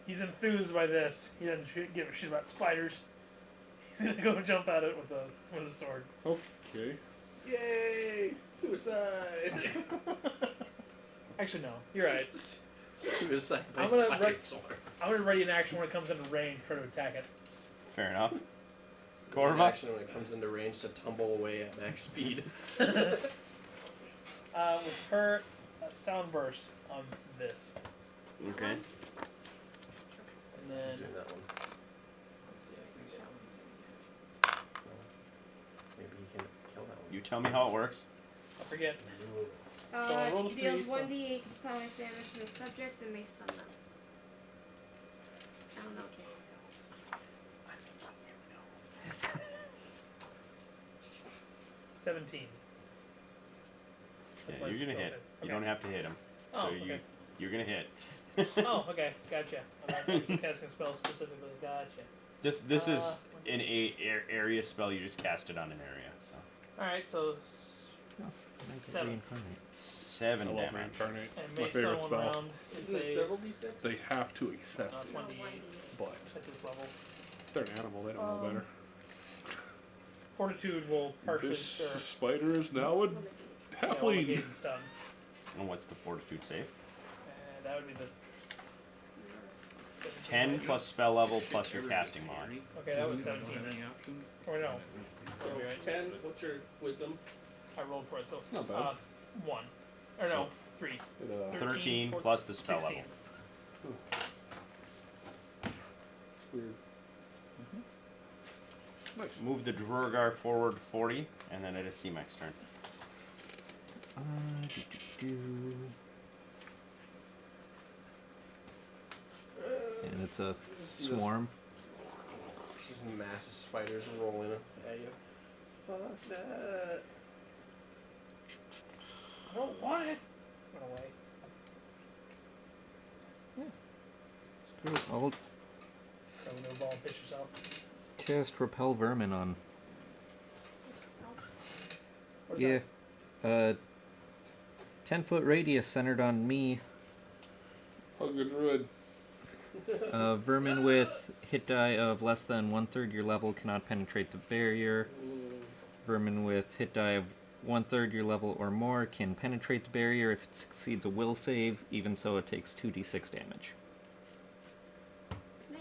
Speaker 8: He's enthused by this. He doesn't give a shit about spiders. He's gonna go jump at it with a sword.
Speaker 4: Okay.
Speaker 3: Yay! Suicide.
Speaker 8: Actually, no. You're right.
Speaker 7: Suicide by
Speaker 8: I'm gonna
Speaker 7: spider
Speaker 8: wreck-
Speaker 7: sword.
Speaker 8: I'm gonna ready an action when it comes into range, try to attack it.
Speaker 1: fair enough.
Speaker 7: An
Speaker 1: Corva,
Speaker 7: action when it comes into range to tumble away at max speed.
Speaker 8: With her sound burst on this.
Speaker 1: okay.
Speaker 8: then
Speaker 7: Just doing that one.
Speaker 8: let's see, I can get
Speaker 7: Maybe you can kill that one.
Speaker 1: You tell me how it works.
Speaker 8: I forget. So I rolled a
Speaker 2: Deals
Speaker 8: 3, so-
Speaker 2: 1d8 sonic damage to the subjects and may stun them. I don't know.
Speaker 8: 17.
Speaker 1: Yeah,
Speaker 8: That's my
Speaker 1: you're gonna
Speaker 8: spell
Speaker 1: hit.
Speaker 8: save.
Speaker 1: You
Speaker 8: Okay.
Speaker 1: don't have to hit him.
Speaker 8: Oh,
Speaker 1: So
Speaker 8: okay.
Speaker 1: you're gonna hit.
Speaker 8: Oh, okay, gotcha. I'm not actually casting a spell specifically. Gotcha.
Speaker 1: This is an area spell. You just cast it on an area. So
Speaker 8: All right, so 7.
Speaker 1: 7
Speaker 4: I love
Speaker 1: damage.
Speaker 4: reincarnate.
Speaker 8: And
Speaker 4: It's
Speaker 8: may
Speaker 4: my
Speaker 8: stun
Speaker 4: favorite
Speaker 8: one
Speaker 4: spell.
Speaker 8: round. It's
Speaker 3: Isn't it
Speaker 8: a
Speaker 3: several d6?
Speaker 4: They have to accept it.
Speaker 8: 1d8
Speaker 4: But
Speaker 8: at this level.
Speaker 4: if they're an animal, they don't know better.
Speaker 8: Fortitude will partially
Speaker 4: This
Speaker 8: stir.
Speaker 4: spider is now a halfling.
Speaker 8: Negate stun.
Speaker 1: And what's the fortitude save?
Speaker 8: And that would be the
Speaker 1: 10 plus spell level plus your casting mod.
Speaker 8: Okay, that was 17 then. Or no,
Speaker 3: So 10. What's your wisdom?
Speaker 8: I rolled for it. So
Speaker 4: Not bad.
Speaker 8: 1. Or no, 3.
Speaker 4: It,
Speaker 1: 13
Speaker 8: 14,
Speaker 1: plus the spell
Speaker 8: 16.
Speaker 1: level.
Speaker 4: weird. Nice.
Speaker 1: Move the Druagar forward 40, and then it is C-Mac's turn.
Speaker 6: And it's a
Speaker 7: See this-
Speaker 6: swarm.
Speaker 7: Just massive spiders rolling at you. Fuck that.
Speaker 8: Oh, what? Run away.
Speaker 6: I'll
Speaker 8: Throw a ball and pitch yourself.
Speaker 6: cast Repel Vermin on.
Speaker 8: What is
Speaker 6: Yeah.
Speaker 8: that?
Speaker 6: 10-foot radius centered on me.
Speaker 4: Hug a druid.
Speaker 6: Vermin with hit die of less than 1/3 your level cannot penetrate the barrier. Vermin with hit die of 1/3 your level or more can penetrate the barrier if it succeeds a will save. Even so, it takes 2d6 damage.
Speaker 2: Nice.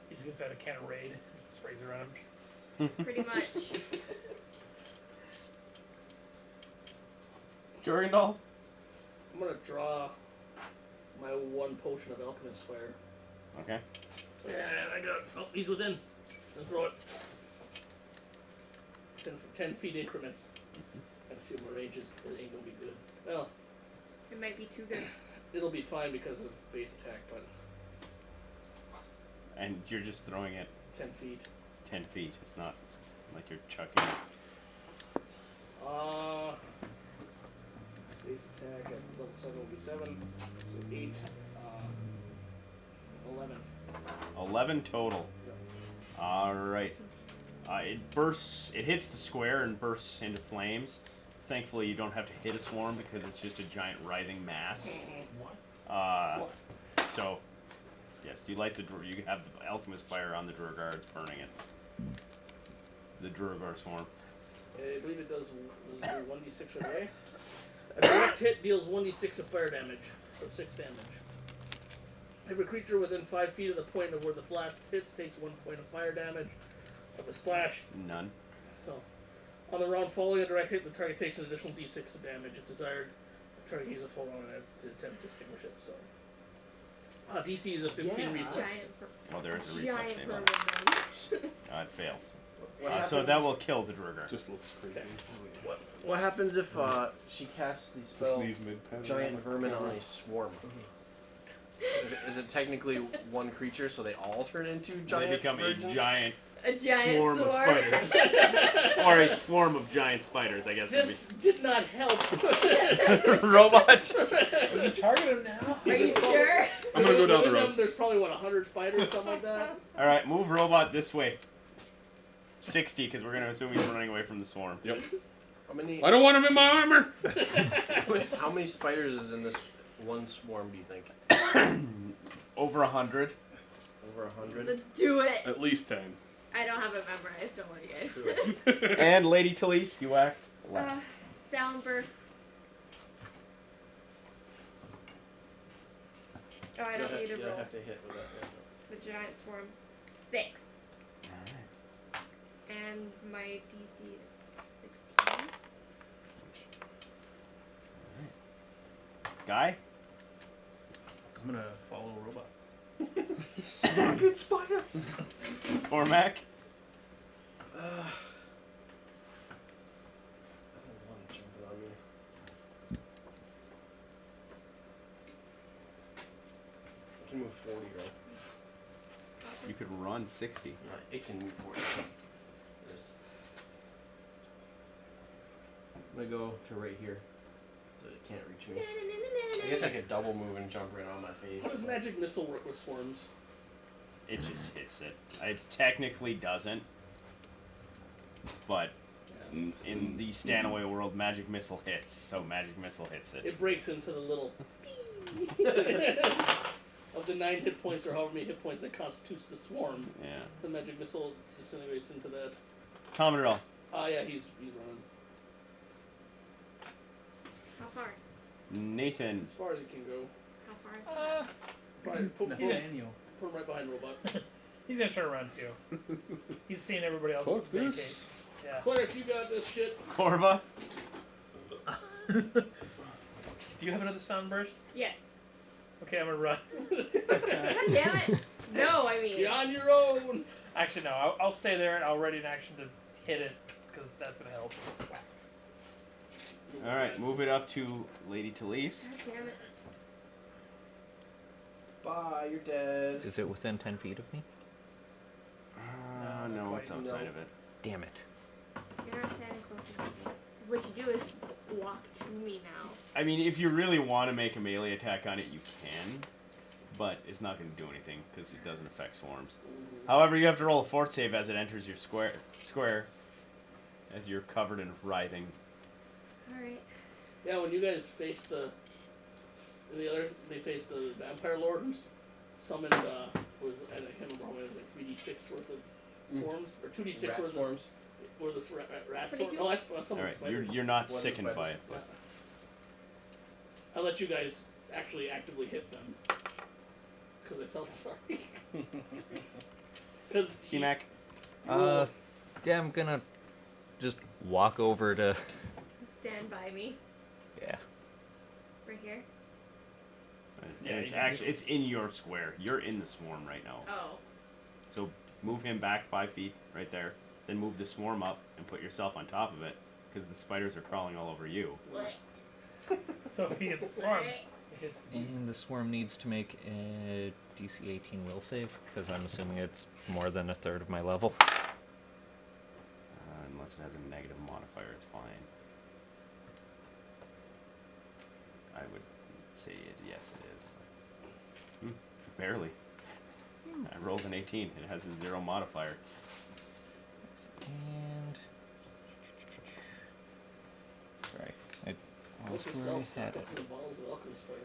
Speaker 8: He just gets out a can of Raid. Just sprays it around him.
Speaker 2: Pretty much.
Speaker 1: Jorgendal?
Speaker 3: I'm gonna draw my 1 potion of alchemist fire.
Speaker 1: Okay.
Speaker 3: Yeah, I got. Oh, he's within. Let's throw it. 10 feet increments. I assume my range is. It ain't gonna be good. Well,
Speaker 2: It might be too good.
Speaker 3: it'll be fine because of base attack, but
Speaker 1: And you're just throwing it
Speaker 3: 10 feet.
Speaker 1: 10 feet. It's not like you're chucking it.
Speaker 3: Base attack at level 7 will be 7. So 8. 11.
Speaker 1: 11 total. Alright. It bursts, it hits the square and bursts into flames. Thankfully, you don't have to hit a swarm because it's just a giant writhing mass.
Speaker 3: What?
Speaker 1: So, yes, you light the you have the alchemist fire on the Druagar, it's burning it. The Druagar swarm.
Speaker 3: I believe it does 1d6 right away. A direct hit deals 1d6 of fire damage, so 6 damage. Every creature within 5 feet of the point of where the blast hits takes 1 point of fire damage of the splash.
Speaker 1: None.
Speaker 3: So, on the round following a direct hit, the target takes an additional d6 of damage. If desired, the target uses a full round to attempt to extinguish it. So, DC is a 15 reflex.
Speaker 2: Giant.
Speaker 1: Well, there is a reflex
Speaker 2: Giant
Speaker 1: save on it.
Speaker 2: vermin.
Speaker 1: It fails.
Speaker 7: What
Speaker 1: So
Speaker 7: happens-
Speaker 1: that will kill the Druagar.
Speaker 4: Just looks crazy.
Speaker 7: What happens if she casts the spell
Speaker 4: Sneeze mid-pen.
Speaker 7: giant vermin on a swarm? Is it technically one creature, so they all turn into giant
Speaker 1: They become
Speaker 7: versions?
Speaker 1: a giant
Speaker 2: A giant
Speaker 1: swarm of
Speaker 2: sword.
Speaker 1: spiders. Or a swarm of giant spiders, I guess.
Speaker 3: This did not help.
Speaker 1: Would be. Robot.
Speaker 8: You target him now?
Speaker 2: Are you sure?
Speaker 4: I'm gonna go down the
Speaker 3: Within them,
Speaker 4: road.
Speaker 3: There's probably 100 spiders, something like that.
Speaker 1: Alright, move Robot this way. 60, because we're going to assume he's running away from the swarm.
Speaker 4: Yep.
Speaker 7: How many?
Speaker 4: I don't want him in my armor.
Speaker 7: How many spiders is in this one swarm? Do you think?
Speaker 1: Over 100.
Speaker 7: Over 100.
Speaker 2: Let's do it.
Speaker 4: At least 10.
Speaker 2: I don't have it memorized. Don't worry, guys.
Speaker 1: And Lady Talise, you act left.
Speaker 2: Sound burst. Oh, I don't need to
Speaker 7: You
Speaker 2: roll.
Speaker 7: don't have to hit with that.
Speaker 2: The giant swarm. 6.
Speaker 1: Alright.
Speaker 2: And my DC is 16.
Speaker 1: Guy?
Speaker 5: I'm gonna follow robot.
Speaker 7: Fucking spiders.
Speaker 1: Cormac.
Speaker 7: I don't want to jump it on me. I can move 40, right?
Speaker 1: You could run 60.
Speaker 7: No, it can move 40. Yes. I'm gonna go to right here, so it can't reach me. I guess I could double move and jump right on my face.
Speaker 3: How does magic missile work with swarms?
Speaker 1: It just hits it. It technically doesn't. But
Speaker 3: Yeah.
Speaker 1: in the Stanaway world, magic missile hits, so magic missile hits it.
Speaker 3: It breaks into the little of the 9 hit points or however many hit points that constitutes the swarm.
Speaker 1: Yeah.
Speaker 3: The magic missile disintegrates into that.
Speaker 1: Commodore.
Speaker 3: Oh yeah, he's running
Speaker 2: How far?
Speaker 1: Nathan.
Speaker 3: as far as he can go.
Speaker 2: How far is that?
Speaker 3: Right, put him
Speaker 5: Nathaniel.
Speaker 3: right behind robot.
Speaker 8: He's gonna turn around too. He's seen everybody else
Speaker 4: Fuck
Speaker 8: vacate.
Speaker 4: this.
Speaker 8: Yeah.
Speaker 3: Clarence, you got this shit.
Speaker 1: Corva.
Speaker 8: Do you have another sunburst?
Speaker 2: Yes.
Speaker 8: Okay, I'm gonna run.
Speaker 2: God damn it. No, I mean.
Speaker 3: You're on your own.
Speaker 8: Actually, no. I'll stay there and I'll ready an action to hit it because that's gonna help.
Speaker 1: All right, move it up to Lady Talise.
Speaker 2: God damn it.
Speaker 7: Bye, you're dead.
Speaker 6: Is it within 10 feet of me?
Speaker 1: No,
Speaker 8: quite.
Speaker 1: it's outside
Speaker 7: No.
Speaker 1: of it.
Speaker 6: Damn it.
Speaker 2: You're not standing close enough to me. What you do is walk to me now.
Speaker 1: I mean, if you really want to make a melee attack on it, you can. But it's not going to do anything because it doesn't affect swarms. However, you have to roll a fort save as it enters your square, as you're covered in writhing.
Speaker 2: Alright.
Speaker 3: Yeah, when you guys face they faced the vampire lord who's summoned was I can't remember how many, it was like 3d6 worth of swarms or 2d6
Speaker 7: Rat
Speaker 3: worth of
Speaker 7: swarms.
Speaker 3: or the rat swarm.
Speaker 2: 22?
Speaker 3: No, that's some
Speaker 1: All
Speaker 3: of
Speaker 1: right,
Speaker 3: the spiders.
Speaker 1: you're not
Speaker 7: What are the
Speaker 1: sickened by
Speaker 7: spiders?
Speaker 1: it.
Speaker 3: I let you guys actually actively hit them because I felt sorry. Because
Speaker 1: C-Mac.
Speaker 6: Yeah, I'm gonna just walk over to.
Speaker 2: Stand by me.
Speaker 6: Yeah.
Speaker 2: Right here.
Speaker 8: Yeah,
Speaker 1: It's
Speaker 8: you can
Speaker 1: actually it's in your square. You're in the swarm right now.
Speaker 2: Oh.
Speaker 1: So move him back 5 feet right there. Then move the swarm up and put yourself on top of it because the spiders are crawling all over you.
Speaker 8: So he gets swarmed. He gets
Speaker 6: And the swarm needs to make a DC 18 will save because I'm assuming it's more than a third of my level.
Speaker 1: Unless it has a negative modifier, it's fine. I would say yes, it is. Barely. I rolled an 18. It has a 0 modifier.
Speaker 6: And. Sorry. I
Speaker 3: Look
Speaker 6: almost
Speaker 3: yourself
Speaker 6: already
Speaker 3: stack
Speaker 6: had
Speaker 3: up
Speaker 6: it.
Speaker 3: in the bottles of alchemist fire.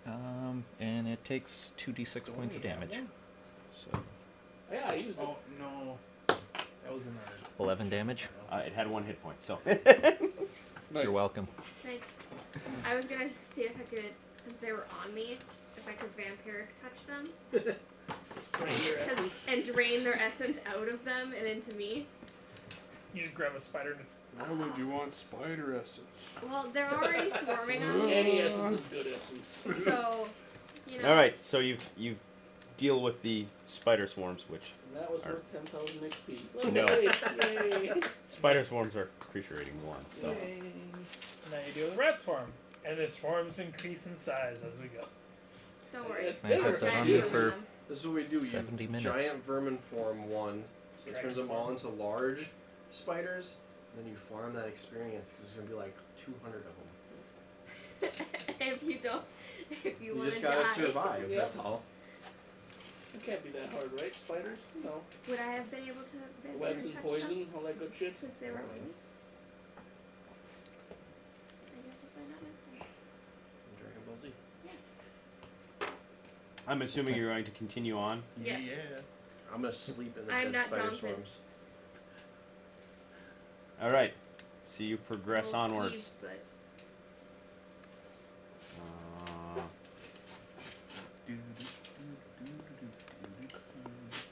Speaker 6: Vermin. And it takes 2d6 points of damage. So
Speaker 3: Yeah, I used it.
Speaker 5: Oh no, that was in our.
Speaker 6: 11 damage.
Speaker 1: It had 1 hit point, so.
Speaker 4: Nice.
Speaker 6: You're welcome.
Speaker 2: Thanks. I was gonna see if I could, since they were on me, if I could vampiric touch them.
Speaker 3: Drain your essence.
Speaker 2: And drain their essence out of them and into me.
Speaker 8: You just grab a spider and just.
Speaker 4: Why would you want spider essence?
Speaker 2: Well, they're already swarming on me.
Speaker 3: Any essence is good essence.
Speaker 2: So, you know.
Speaker 1: All right, so you deal with the spider swarms, which
Speaker 3: And that was
Speaker 1: Or-
Speaker 3: worth 10,000 XP.
Speaker 1: No.
Speaker 3: Yay.
Speaker 1: spider swarms are creature rating 1. So
Speaker 8: Now you deal with the rat swarm, and the swarms increase in size as we go.
Speaker 2: Don't worry.
Speaker 3: It's
Speaker 6: I have
Speaker 3: bigger.
Speaker 6: to
Speaker 2: Giant
Speaker 6: run
Speaker 3: Jeez.
Speaker 6: for-
Speaker 2: them.
Speaker 7: This is what we do.
Speaker 6: 70
Speaker 7: You
Speaker 6: minutes.
Speaker 7: giant vermin form 1, so it
Speaker 8: Dragon
Speaker 7: turns them all
Speaker 8: swarm.
Speaker 7: into large spiders. And then you farm that experience because there's gonna be like 200 of them.
Speaker 2: If you don't, if you
Speaker 7: You
Speaker 2: want
Speaker 7: just
Speaker 2: to
Speaker 7: gotta
Speaker 2: die,
Speaker 7: survive.
Speaker 3: Yeah.
Speaker 7: That's all.
Speaker 3: It can't be that hard, right? Spiders? No.
Speaker 2: would I have been able to vampiric
Speaker 3: Webs and
Speaker 2: touch
Speaker 3: poison,
Speaker 2: them
Speaker 3: all that good shit.
Speaker 2: since they were on me? I guess we'll find out next time.
Speaker 7: Dragon Ball Z.
Speaker 1: I'm assuming you're going to continue on.
Speaker 2: Yes.
Speaker 5: Yeah.
Speaker 7: I'm gonna sleep in the
Speaker 2: I'm
Speaker 7: dead
Speaker 2: not
Speaker 7: spider
Speaker 2: daunted.
Speaker 7: swarms.
Speaker 1: All right. So you progress
Speaker 2: Little
Speaker 1: onwards.
Speaker 2: Steve, but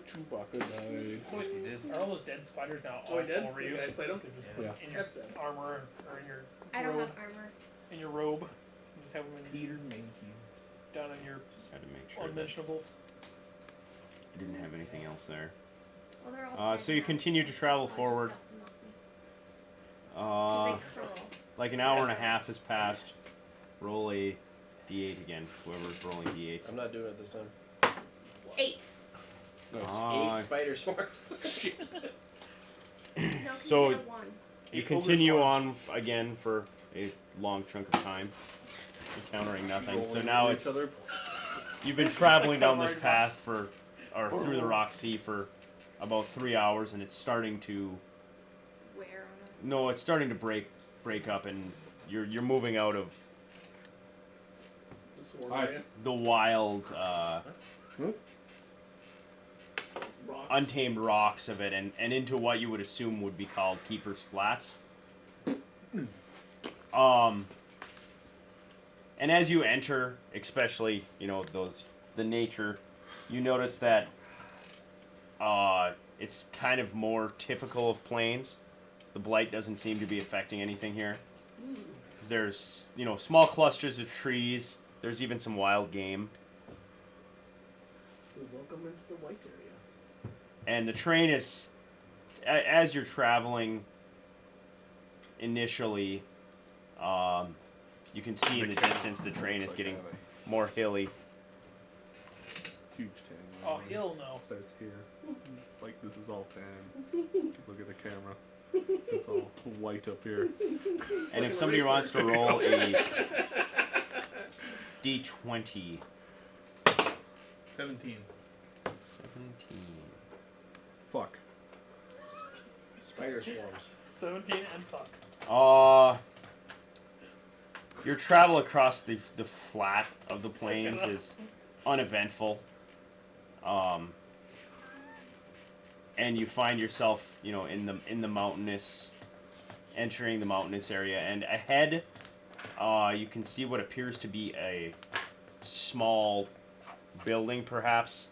Speaker 4: Chewbacca died.
Speaker 8: So wait, are all those dead spiders now
Speaker 3: Oh, he did?
Speaker 8: over you?
Speaker 3: The guy played 'em?
Speaker 8: They're just
Speaker 4: Yeah.
Speaker 8: in your
Speaker 3: That's it.
Speaker 8: armor or in your
Speaker 2: I don't
Speaker 8: robe.
Speaker 2: have armor.
Speaker 8: In your robe. You just have them in
Speaker 5: Peter Mayhew.
Speaker 8: down in your
Speaker 1: Just had to make sure that
Speaker 8: unmentionables.
Speaker 1: I didn't have anything else there.
Speaker 2: Well, they're all
Speaker 1: So you continue to travel forward. Like an hour and a half has passed. Roll a d8 again. Whoever's rolling d8s.
Speaker 7: I'm not doing it this time.
Speaker 2: 8.
Speaker 7: Eight spider swarms.
Speaker 2: No,
Speaker 1: So-
Speaker 2: you get a 1.
Speaker 1: You continue on again for a long chunk of time, encountering nothing. So now it's you've been traveling down this path or through the rock sea for about 3 hours, and it's starting to
Speaker 2: Where on us?
Speaker 1: no, it's starting to break up, and you're moving out of
Speaker 3: This one
Speaker 4: Hi.
Speaker 3: area.
Speaker 1: the wild,
Speaker 3: Rocks.
Speaker 1: untamed rocks of it, and into what you would assume would be called Keeper's Flats. And as you enter, especially the nature, you notice that it's kind of more typical of plains. The blight doesn't seem to be affecting anything here. There's small clusters of trees. There's even some wild game.
Speaker 3: Welcome into the white area.
Speaker 1: And the train is, as you're traveling initially, you can see in the distance the train is getting more hilly.
Speaker 4: Huge tan.
Speaker 8: Oh, he'll know.
Speaker 4: Starts here. Like this is all tan. Look at the camera. It's all white up here.
Speaker 1: And if somebody wants to roll a d20,
Speaker 5: 17.
Speaker 1: 17.
Speaker 4: Fuck.
Speaker 7: Spider swarms.
Speaker 8: 17 and fuck.
Speaker 1: Your travel across the flat of the plains is uneventful. And you find yourself, in the mountainous, entering the mountainous area, and ahead, you can see what appears to be a small building, perhaps,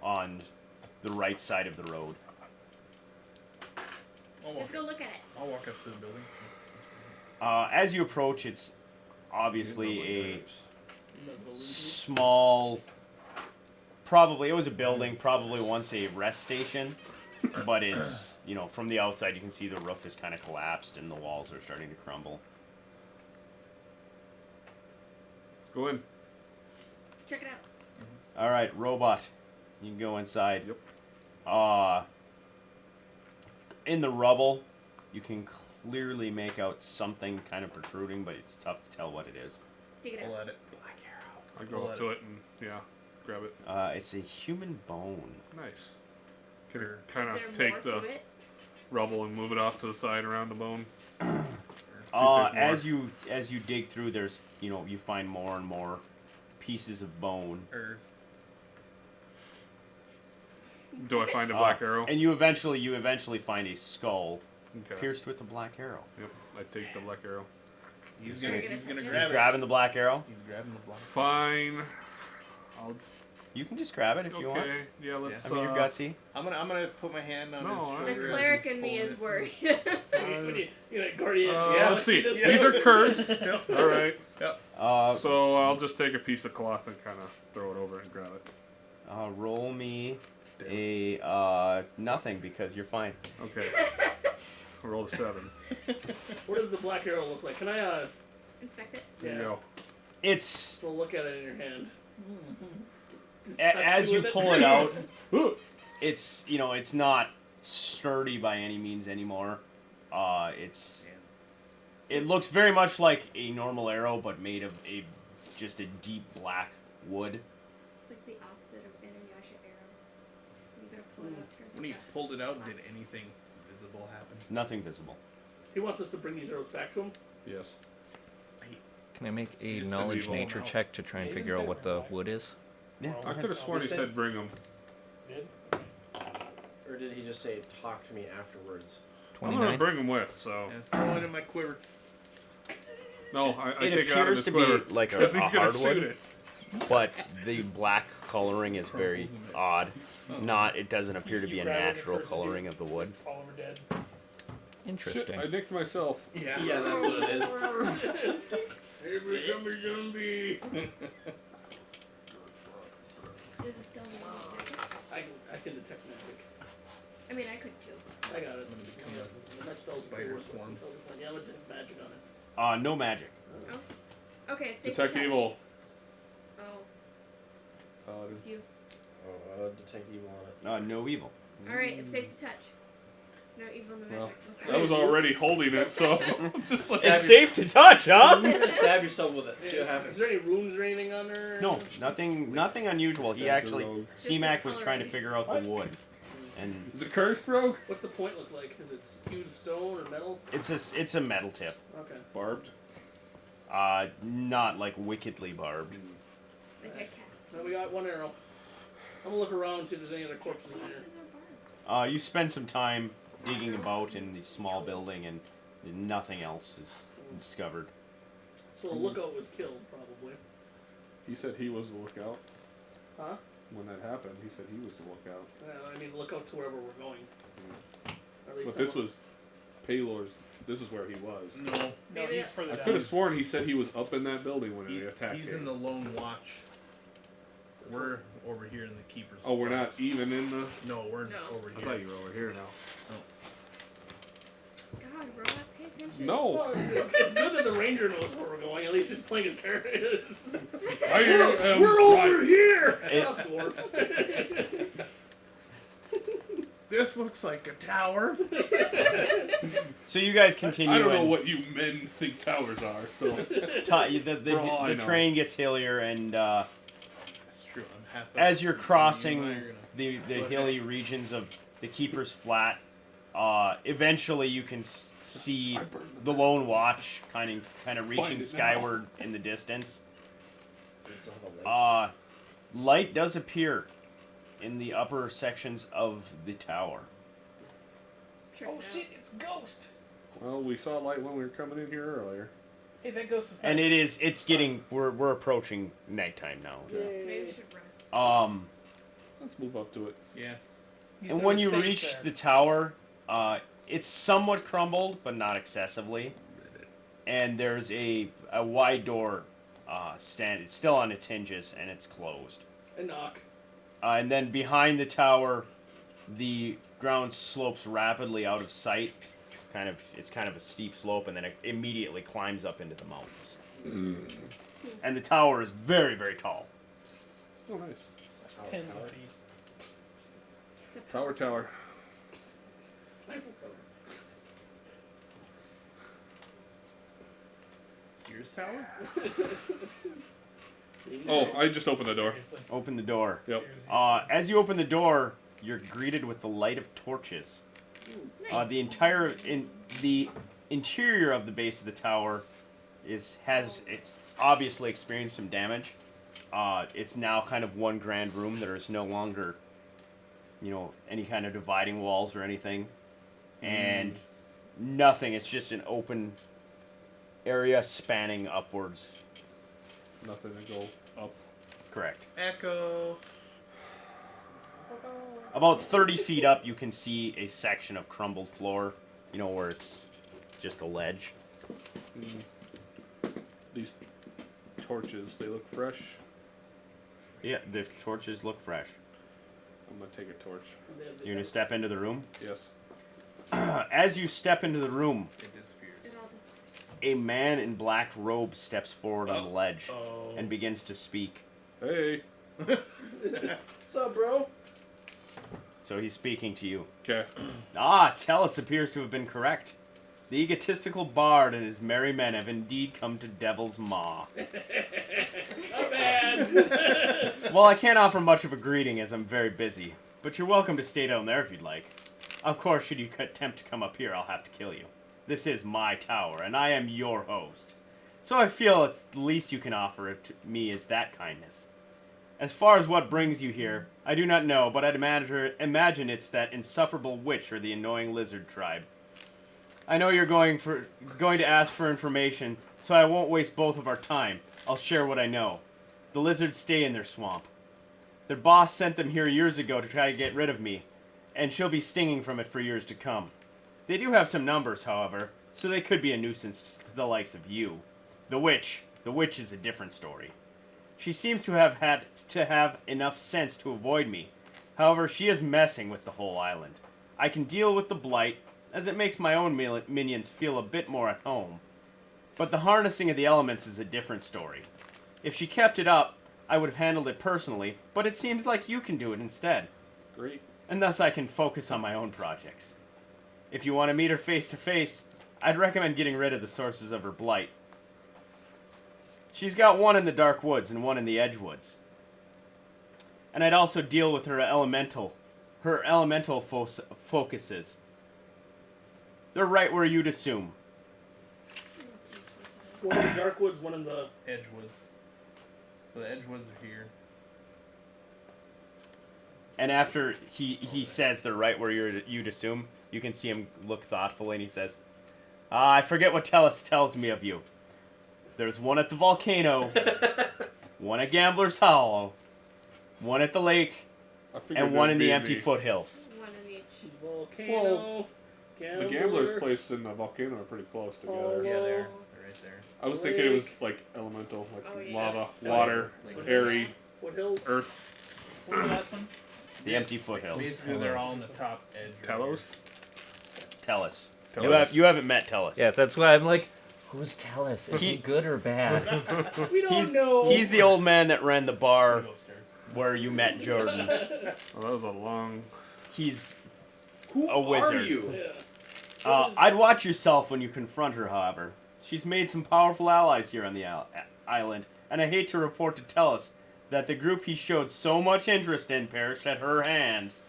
Speaker 1: on the right side of the road.
Speaker 2: Let's go look at it.
Speaker 5: I'll walk up to the building.
Speaker 1: As you approach, it's obviously a small, probably, it was a building, probably once a rest station, but it's, from the outside you can see the roof is kind of collapsed and the walls are starting to crumble.
Speaker 4: Go in.
Speaker 2: Check it out.
Speaker 1: Alright, robot, you can go inside.
Speaker 4: Yep.
Speaker 1: In the rubble, you can clearly make out something kind of protruding, but it's tough to tell what it is.
Speaker 2: Take it
Speaker 5: Pull
Speaker 2: out.
Speaker 5: at it.
Speaker 4: I go up to it and grab it.
Speaker 1: It's a human bone.
Speaker 4: Nice. Can kind
Speaker 2: Is
Speaker 4: of
Speaker 2: there
Speaker 4: take
Speaker 2: more
Speaker 4: the
Speaker 2: to it?
Speaker 4: rubble and move it off to the side around the bone.
Speaker 1: As you dig through, there's you find more and more pieces of bone,
Speaker 5: Earth.
Speaker 4: Do I find a black arrow?
Speaker 1: and you eventually find a skull
Speaker 4: Okay.
Speaker 1: pierced with a black arrow.
Speaker 4: Yep. I take the black arrow.
Speaker 5: He's
Speaker 2: Are
Speaker 5: gonna,
Speaker 2: you
Speaker 5: he's
Speaker 2: gonna
Speaker 5: gonna
Speaker 2: touch it?
Speaker 5: grab
Speaker 1: He's
Speaker 5: it.
Speaker 1: grabbing the black arrow.
Speaker 5: He's grabbing the block.
Speaker 4: Fine. I'll.
Speaker 1: You can just grab it if you want.
Speaker 4: Okay. Yeah. Let's.
Speaker 1: I mean, you're gutsy.
Speaker 5: I'm gonna put my hand on
Speaker 4: No,
Speaker 5: his
Speaker 4: I-
Speaker 5: shoulder.
Speaker 2: The
Speaker 5: as
Speaker 2: cleric
Speaker 5: he's
Speaker 2: in me
Speaker 5: pulling
Speaker 2: is
Speaker 5: it.
Speaker 2: worried.
Speaker 3: Guardian.
Speaker 4: Let's see. These are cursed. All right.
Speaker 1: Uh,
Speaker 4: So I'll just take a piece of cloth and kind of throw it over and grab it.
Speaker 1: roll me a nothing because you're fine.
Speaker 4: Okay. I rolled a 7.
Speaker 3: What does the black arrow look like? Can I
Speaker 2: Inspect it.
Speaker 4: There you
Speaker 3: Yeah.
Speaker 4: go.
Speaker 1: It's
Speaker 3: we'll look at it in your hand. Just
Speaker 1: a-
Speaker 3: touch
Speaker 1: as
Speaker 3: me
Speaker 1: you
Speaker 3: with
Speaker 1: pull it out, it's it's not sturdy by any means anymore. It looks very much like a normal arrow, but made of just a deep black wood.
Speaker 2: It's like the opposite of Inuyasha arrow. You gotta pull it out. towards
Speaker 5: When
Speaker 2: the
Speaker 5: he
Speaker 2: chest.
Speaker 5: pulled it out, did anything visible happen?
Speaker 1: Nothing visible.
Speaker 3: He wants us to bring these arrows back to him.
Speaker 4: Yes.
Speaker 6: Can I make a
Speaker 4: It's a
Speaker 6: knowledge
Speaker 4: evil
Speaker 6: nature
Speaker 3: now.
Speaker 6: check to try and
Speaker 3: Yeah,
Speaker 6: figure
Speaker 3: you
Speaker 6: out
Speaker 3: can
Speaker 6: what
Speaker 3: say
Speaker 6: the
Speaker 3: right.
Speaker 6: wood is?
Speaker 1: Yeah.
Speaker 3: Well,
Speaker 4: I could have sworn he said bring them.
Speaker 3: Did?
Speaker 7: Or did he just say talk to me afterwards?
Speaker 4: I'm gonna
Speaker 6: 29?
Speaker 4: bring them with. So
Speaker 5: And throw it in my quiver.
Speaker 4: no, I
Speaker 1: It
Speaker 4: take it out of
Speaker 1: appears
Speaker 4: his
Speaker 1: to
Speaker 4: quiver.
Speaker 1: be like a
Speaker 4: 'Cause he's gonna shoot
Speaker 1: hardwood,
Speaker 4: it.
Speaker 1: but the black coloring is very odd. It doesn't appear to be a
Speaker 8: grab it, it
Speaker 1: natural
Speaker 8: hurts you.
Speaker 1: coloring of the wood.
Speaker 8: Fall over dead.
Speaker 4: Shit,
Speaker 6: Interesting.
Speaker 4: I nicked myself.
Speaker 7: Yeah, that's what it is.
Speaker 3: Here we come, zombie. magic on it.
Speaker 1: No magic.
Speaker 2: Okay, it's safe
Speaker 4: Detect
Speaker 2: to touch.
Speaker 4: evil.
Speaker 2: Oh,
Speaker 4: Paladin.
Speaker 2: it's you.
Speaker 7: Oh, detect evil on it.
Speaker 1: No evil.
Speaker 2: Alright, it's safe to touch. There's no evil, no
Speaker 4: Well,
Speaker 2: magic.
Speaker 4: I was already holding it, so I'm just like.
Speaker 1: It's safe to touch, huh?
Speaker 7: Stab yourself with it. See what
Speaker 3: Is
Speaker 7: happens.
Speaker 3: there any runes or anything on there?
Speaker 1: No, nothing unusual. He actually,
Speaker 4: Rogue.
Speaker 1: C-Mac was trying to figure out the wood, and
Speaker 4: Is it cursed, Rogue?
Speaker 3: What's the point look like? Is it skewed stone or metal?
Speaker 1: it's a metal tip.
Speaker 3: Okay.
Speaker 4: Barbed.
Speaker 1: Not like wickedly barbed.
Speaker 2: Like a cat.
Speaker 3: Now we got one arrow. I'm gonna look around and see if there's any other corpses in here.
Speaker 1: You spend some time digging about in the small building, and nothing else is discovered.
Speaker 3: So the lookout was killed, probably.
Speaker 4: He said he was the lookout.
Speaker 3: Huh?
Speaker 4: When that happened, he said he was the lookout.
Speaker 3: I mean, look out to wherever we're going. Or at least
Speaker 4: But this
Speaker 3: someone-
Speaker 4: was Paylor's. This is where he was.
Speaker 5: No,
Speaker 8: No,
Speaker 2: Maybe
Speaker 8: he's
Speaker 2: that-
Speaker 8: further
Speaker 4: I
Speaker 8: down.
Speaker 4: could have sworn he said he was up in that building when
Speaker 5: he,
Speaker 4: they attacked
Speaker 5: he's
Speaker 4: him.
Speaker 5: in the Lone Watch. We're over here in the Keeper's.
Speaker 4: Oh, we're not
Speaker 5: Place.
Speaker 4: even in the.
Speaker 5: No, we're
Speaker 2: No.
Speaker 5: over
Speaker 7: I
Speaker 5: here.
Speaker 7: thought you were over here now.
Speaker 2: God, robot, pay attention.
Speaker 4: No.
Speaker 3: Well, it's good that the ranger knows where we're going. At least he's playing his character.
Speaker 4: I am
Speaker 3: We're over
Speaker 4: right.
Speaker 3: here.
Speaker 1: It-
Speaker 3: Shut up, dwarf.
Speaker 5: This looks like a tower.
Speaker 1: So you guys continue.
Speaker 4: I don't know
Speaker 1: and
Speaker 4: what you men think towers are. So
Speaker 1: the
Speaker 4: For all I know.
Speaker 1: train gets hillier, and
Speaker 5: That's true. I'm half.
Speaker 1: as you're crossing
Speaker 5: You're gonna-
Speaker 1: the hilly regions of the Keeper's Flat, eventually you can see the Lone Watch kind of reaching
Speaker 4: Find it now.
Speaker 1: skyward in the distance.
Speaker 7: Does it still have a light?
Speaker 1: Light does appear in the upper sections of the tower.
Speaker 2: Check
Speaker 8: Oh
Speaker 2: it out.
Speaker 8: shit, it's Ghost!
Speaker 4: well, we saw light when we were coming in here earlier.
Speaker 8: Hey, that Ghost is
Speaker 1: And
Speaker 8: nice.
Speaker 1: it's getting we're approaching nighttime now.
Speaker 2: Maybe we should rest.
Speaker 4: Let's move up to it.
Speaker 5: Yeah.
Speaker 8: He's
Speaker 1: And
Speaker 8: never
Speaker 1: when you
Speaker 8: safe
Speaker 1: reach
Speaker 8: there.
Speaker 1: the tower, it's somewhat crumbled, but not excessively. And there's a wide door stand. It's still on its hinges, and it's closed.
Speaker 3: And knock.
Speaker 1: And then behind the tower, the ground slopes rapidly out of sight. It's kind of a steep slope, and then it immediately climbs up into the mountains. And the tower is very, very tall.
Speaker 4: Oh, nice.
Speaker 8: Tens of feet.
Speaker 4: Tower.
Speaker 5: Sears Tower.
Speaker 4: Oh, I just opened the door.
Speaker 8: Seriously.
Speaker 1: Open the door.
Speaker 4: Yep.
Speaker 8: Seriously.
Speaker 1: As you open the door, you're greeted with the light of torches.
Speaker 2: Nice.
Speaker 1: The interior of the base of the tower it's obviously experienced some damage. It's now kind of one grand room. There is no longer, any kind of dividing walls or anything, and nothing. It's just an open area spanning upwards.
Speaker 4: Nothing to go up.
Speaker 1: Correct.
Speaker 5: Echo.
Speaker 1: About 30 feet up, you can see a section of crumbled floor. Where it's just a ledge.
Speaker 4: These torches, they look fresh.
Speaker 1: Yeah, the torches look fresh.
Speaker 4: I'm gonna take a torch.
Speaker 1: You're gonna step into the room.
Speaker 4: Yes.
Speaker 1: As you step into the room,
Speaker 5: It disappears.
Speaker 2: It all disappears.
Speaker 1: a man in black robe steps forward on the ledge
Speaker 5: Oh.
Speaker 1: and begins to speak.
Speaker 4: Hey.
Speaker 7: What's up, bro?
Speaker 1: So he's speaking to you.
Speaker 4: Okay.
Speaker 1: Tellus appears to have been correct. The egotistical bard and his merry men have indeed come to Devil's Maw.
Speaker 3: Not bad.
Speaker 1: Well, I can't offer much of a greeting as I'm very busy, but you're welcome to stay down there if you'd like. Of course, should you attempt to come up here, I'll have to kill you. This is my tower, and I am your host. So I feel it's the least you can offer to me is that kindness. As far as what brings you here, I do not know, but I'd imagine it's that insufferable witch or the annoying lizard tribe. I know you're going to ask for information, so I won't waste both of our time. I'll share what I know. The lizards stay in their swamp. Their boss sent them here years ago to try to get rid of me, and she'll be stinging from it for years to come. They do have some numbers, however, so they could be a nuisance to the likes of you. The witch is a different story. She seems to have enough sense to avoid me. However, she is messing with the whole island. I can deal with the blight, as it makes my own minions feel a bit more at home. But the harnessing of the elements is a different story. If she kept it up, I would have handled it personally, but it seems like you can do it instead.
Speaker 4: Great.
Speaker 1: And thus I can focus on my own projects. If you want to meet her face to face, I'd recommend getting rid of the sources of her blight. She's got one in the Dark Woods and one in the Edge Woods. And I'd also deal with her elemental focuses. They're right where you'd assume.
Speaker 3: One in the Dark Woods, one in the...
Speaker 5: Edgewoods. So the Edgewoods are here.
Speaker 1: And after he says they're right where you'd assume, you can see him look thoughtful, and he says, I forget what Tellus tells me of you. There's one at the volcano, one at Gambler's Hollow, one at the lake,
Speaker 4: I figured
Speaker 1: and one in the
Speaker 4: there'd
Speaker 1: empty
Speaker 4: be-
Speaker 1: foothills.
Speaker 2: One in each.
Speaker 3: Volcano,
Speaker 4: The gambler's place and the volcano are pretty close together.
Speaker 3: Oh,
Speaker 5: Yeah, they're right there.
Speaker 4: I was thinking it was like elemental, like
Speaker 2: Oh, yeah.
Speaker 4: lava,
Speaker 5: Fire,
Speaker 4: water,
Speaker 5: like
Speaker 4: airy,
Speaker 3: Foothills.
Speaker 4: earth.
Speaker 8: What was the last one?
Speaker 1: The empty foothills.
Speaker 5: Basically, they're all on the top edge. right
Speaker 4: Talos.
Speaker 1: Tellus.
Speaker 4: Tellus.
Speaker 1: You haven't met Tellus.
Speaker 6: Yeah, that's why I'm like, who's Tellus? Is he
Speaker 1: He-
Speaker 6: good or bad?
Speaker 3: We don't
Speaker 1: He's
Speaker 3: know.
Speaker 1: he's the old man that ran the
Speaker 5: here.
Speaker 1: bar
Speaker 5: Go upstairs.
Speaker 1: where you met Jordan.
Speaker 4: Oh, that was a long.
Speaker 1: He's
Speaker 7: Who
Speaker 1: A wizard.
Speaker 7: are you?
Speaker 3: Yeah.
Speaker 1: I'd watch yourself when you confront her, however. She's made some powerful allies here on the island, and I hate to report to Tellus that the group he showed so much interest in perished at her hands.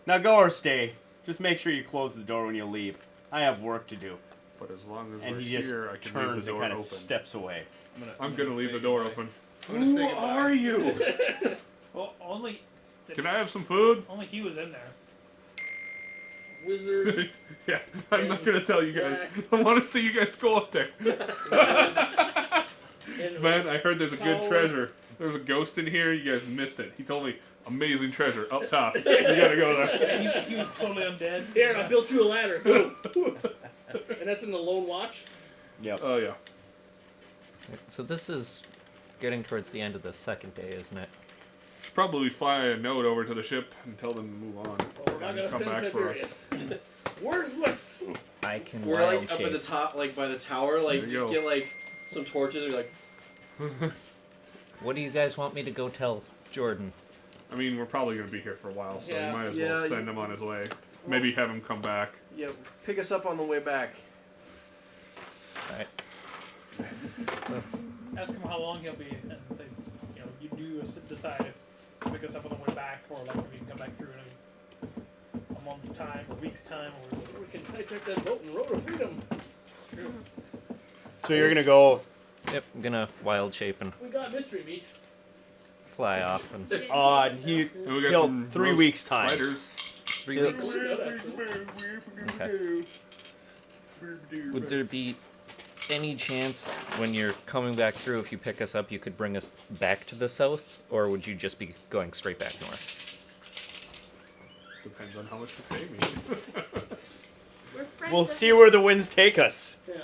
Speaker 1: Now go or stay. Just make sure you close the door when you leave. I have work to do.
Speaker 4: But as long as
Speaker 1: And
Speaker 4: we're
Speaker 1: he just
Speaker 4: here, I can
Speaker 1: turns
Speaker 4: leave the
Speaker 1: and
Speaker 4: door
Speaker 1: kind of
Speaker 4: open.
Speaker 1: steps away.
Speaker 4: I'm gonna leave the door open.
Speaker 7: Who are you?
Speaker 8: Well, only
Speaker 4: Can I have some food?
Speaker 8: only he was in there.
Speaker 3: Wizard.
Speaker 4: Yeah, I'm not gonna tell you guys. I want to see you guys go up there.
Speaker 3: and
Speaker 4: Man, I heard there's a good
Speaker 3: Power.
Speaker 4: treasure. There's a ghost in here. You guys missed it. He told me amazing treasure up top. You gotta go there.
Speaker 8: He was totally undead.
Speaker 3: Here, I built you a ladder. Boom. And that's in the Lone Watch.
Speaker 1: Yep.
Speaker 4: Oh yeah.
Speaker 6: So this is getting towards the end of the second day, isn't it?
Speaker 4: Should probably fly a note over to the ship and tell them to move on.
Speaker 3: Well, we're not
Speaker 4: and
Speaker 3: gonna
Speaker 4: come
Speaker 3: send
Speaker 4: back for us.
Speaker 3: Tiberius. Worthless.
Speaker 6: I can
Speaker 7: We're
Speaker 6: wild
Speaker 7: like up
Speaker 6: shape.
Speaker 7: at the top, like by the tower. Like
Speaker 4: There you
Speaker 7: just
Speaker 4: go.
Speaker 7: get like some torches. Or like
Speaker 6: What do you guys want me to go tell Jordan?
Speaker 4: I mean, we're probably gonna be here for a while, so
Speaker 3: Yeah.
Speaker 4: you might as
Speaker 7: Yeah,
Speaker 4: well send him on his way. Maybe have him come back.
Speaker 7: yeah, pick us up on the way back.
Speaker 6: Alright.
Speaker 8: Ask him how long he'll be, and say, you know, you do decide to pick us up on the way back, or like we can come back through in a month's time, or a week's time, or
Speaker 3: We can hijack that boat and road of freedom.
Speaker 1: So you're gonna go.
Speaker 6: Yep, I'm gonna wild shape and
Speaker 3: We got mystery meat.
Speaker 6: fly off in
Speaker 1: And he
Speaker 4: And we got
Speaker 1: He'll-
Speaker 4: some
Speaker 1: 3
Speaker 4: roast
Speaker 1: weeks' time.
Speaker 4: spiders.
Speaker 6: 3 weeks.
Speaker 3: Pretty good, actually.
Speaker 6: Okay. Would there be any chance when you're coming back through, if you pick us up, you could bring us back to the south, or would you just be going straight back north?
Speaker 4: Depends on how much you pay me.
Speaker 2: We're friends.
Speaker 1: We'll see where the winds take us.
Speaker 3: Yeah.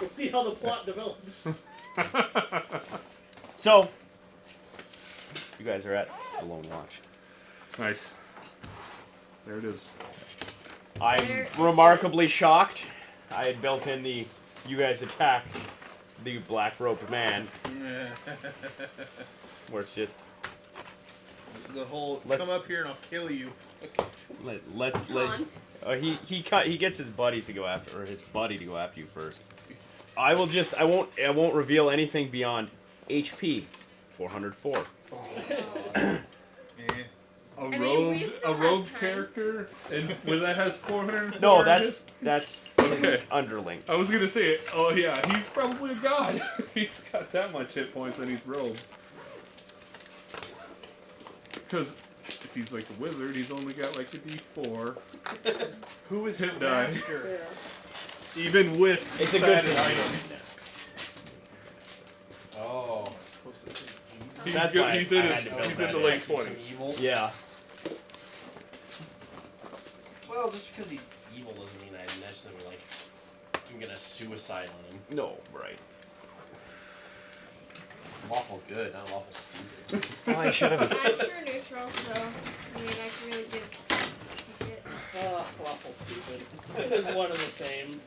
Speaker 3: We'll see how the plot develops.
Speaker 1: So, you guys are at the Lone Watch.
Speaker 4: Nice. There it is.
Speaker 1: I'm
Speaker 2: There-
Speaker 1: remarkably shocked. I had built in the you guys attack the black robed man, where it's just
Speaker 5: The whole
Speaker 1: Let's-
Speaker 5: come up here and I'll kill you.
Speaker 1: let's
Speaker 2: Taunt.
Speaker 1: he gets his buddies to go after, or his buddy to go after you first. I won't reveal anything beyond HP 404.
Speaker 5: Eh.
Speaker 4: A
Speaker 2: mean,
Speaker 4: rogue,
Speaker 2: we still
Speaker 4: a
Speaker 2: have
Speaker 4: rogue
Speaker 2: time.
Speaker 4: character, and when that has 400.
Speaker 1: No, that's
Speaker 4: Okay.
Speaker 1: his underling.
Speaker 4: I was gonna say it. Oh yeah, he's probably a god. He's got that much hit points and he's rogue. Because if he's like a wizard, he's only got like a D4.
Speaker 5: Who is
Speaker 4: Hit
Speaker 5: your
Speaker 4: die.
Speaker 5: master?
Speaker 4: Even with
Speaker 1: It's a good
Speaker 4: status
Speaker 7: Oh.
Speaker 4: He's
Speaker 1: That's
Speaker 4: good.
Speaker 1: why
Speaker 4: He's
Speaker 1: I
Speaker 4: in
Speaker 1: had
Speaker 4: his.
Speaker 1: to build
Speaker 4: He's in
Speaker 1: that
Speaker 4: the
Speaker 1: in.
Speaker 4: late
Speaker 7: Some
Speaker 4: 20s.
Speaker 7: evil.
Speaker 1: Yeah.
Speaker 7: Well, just because he's evil doesn't mean I necessarily like. I'm gonna suicide on him.
Speaker 1: No, right.
Speaker 7: Lawful good, not lawful stupid.
Speaker 6: Oh, I should have.
Speaker 2: I'm pure neutral, so I mean I can really give a shit.
Speaker 3: Awful stupid. It is one and the same.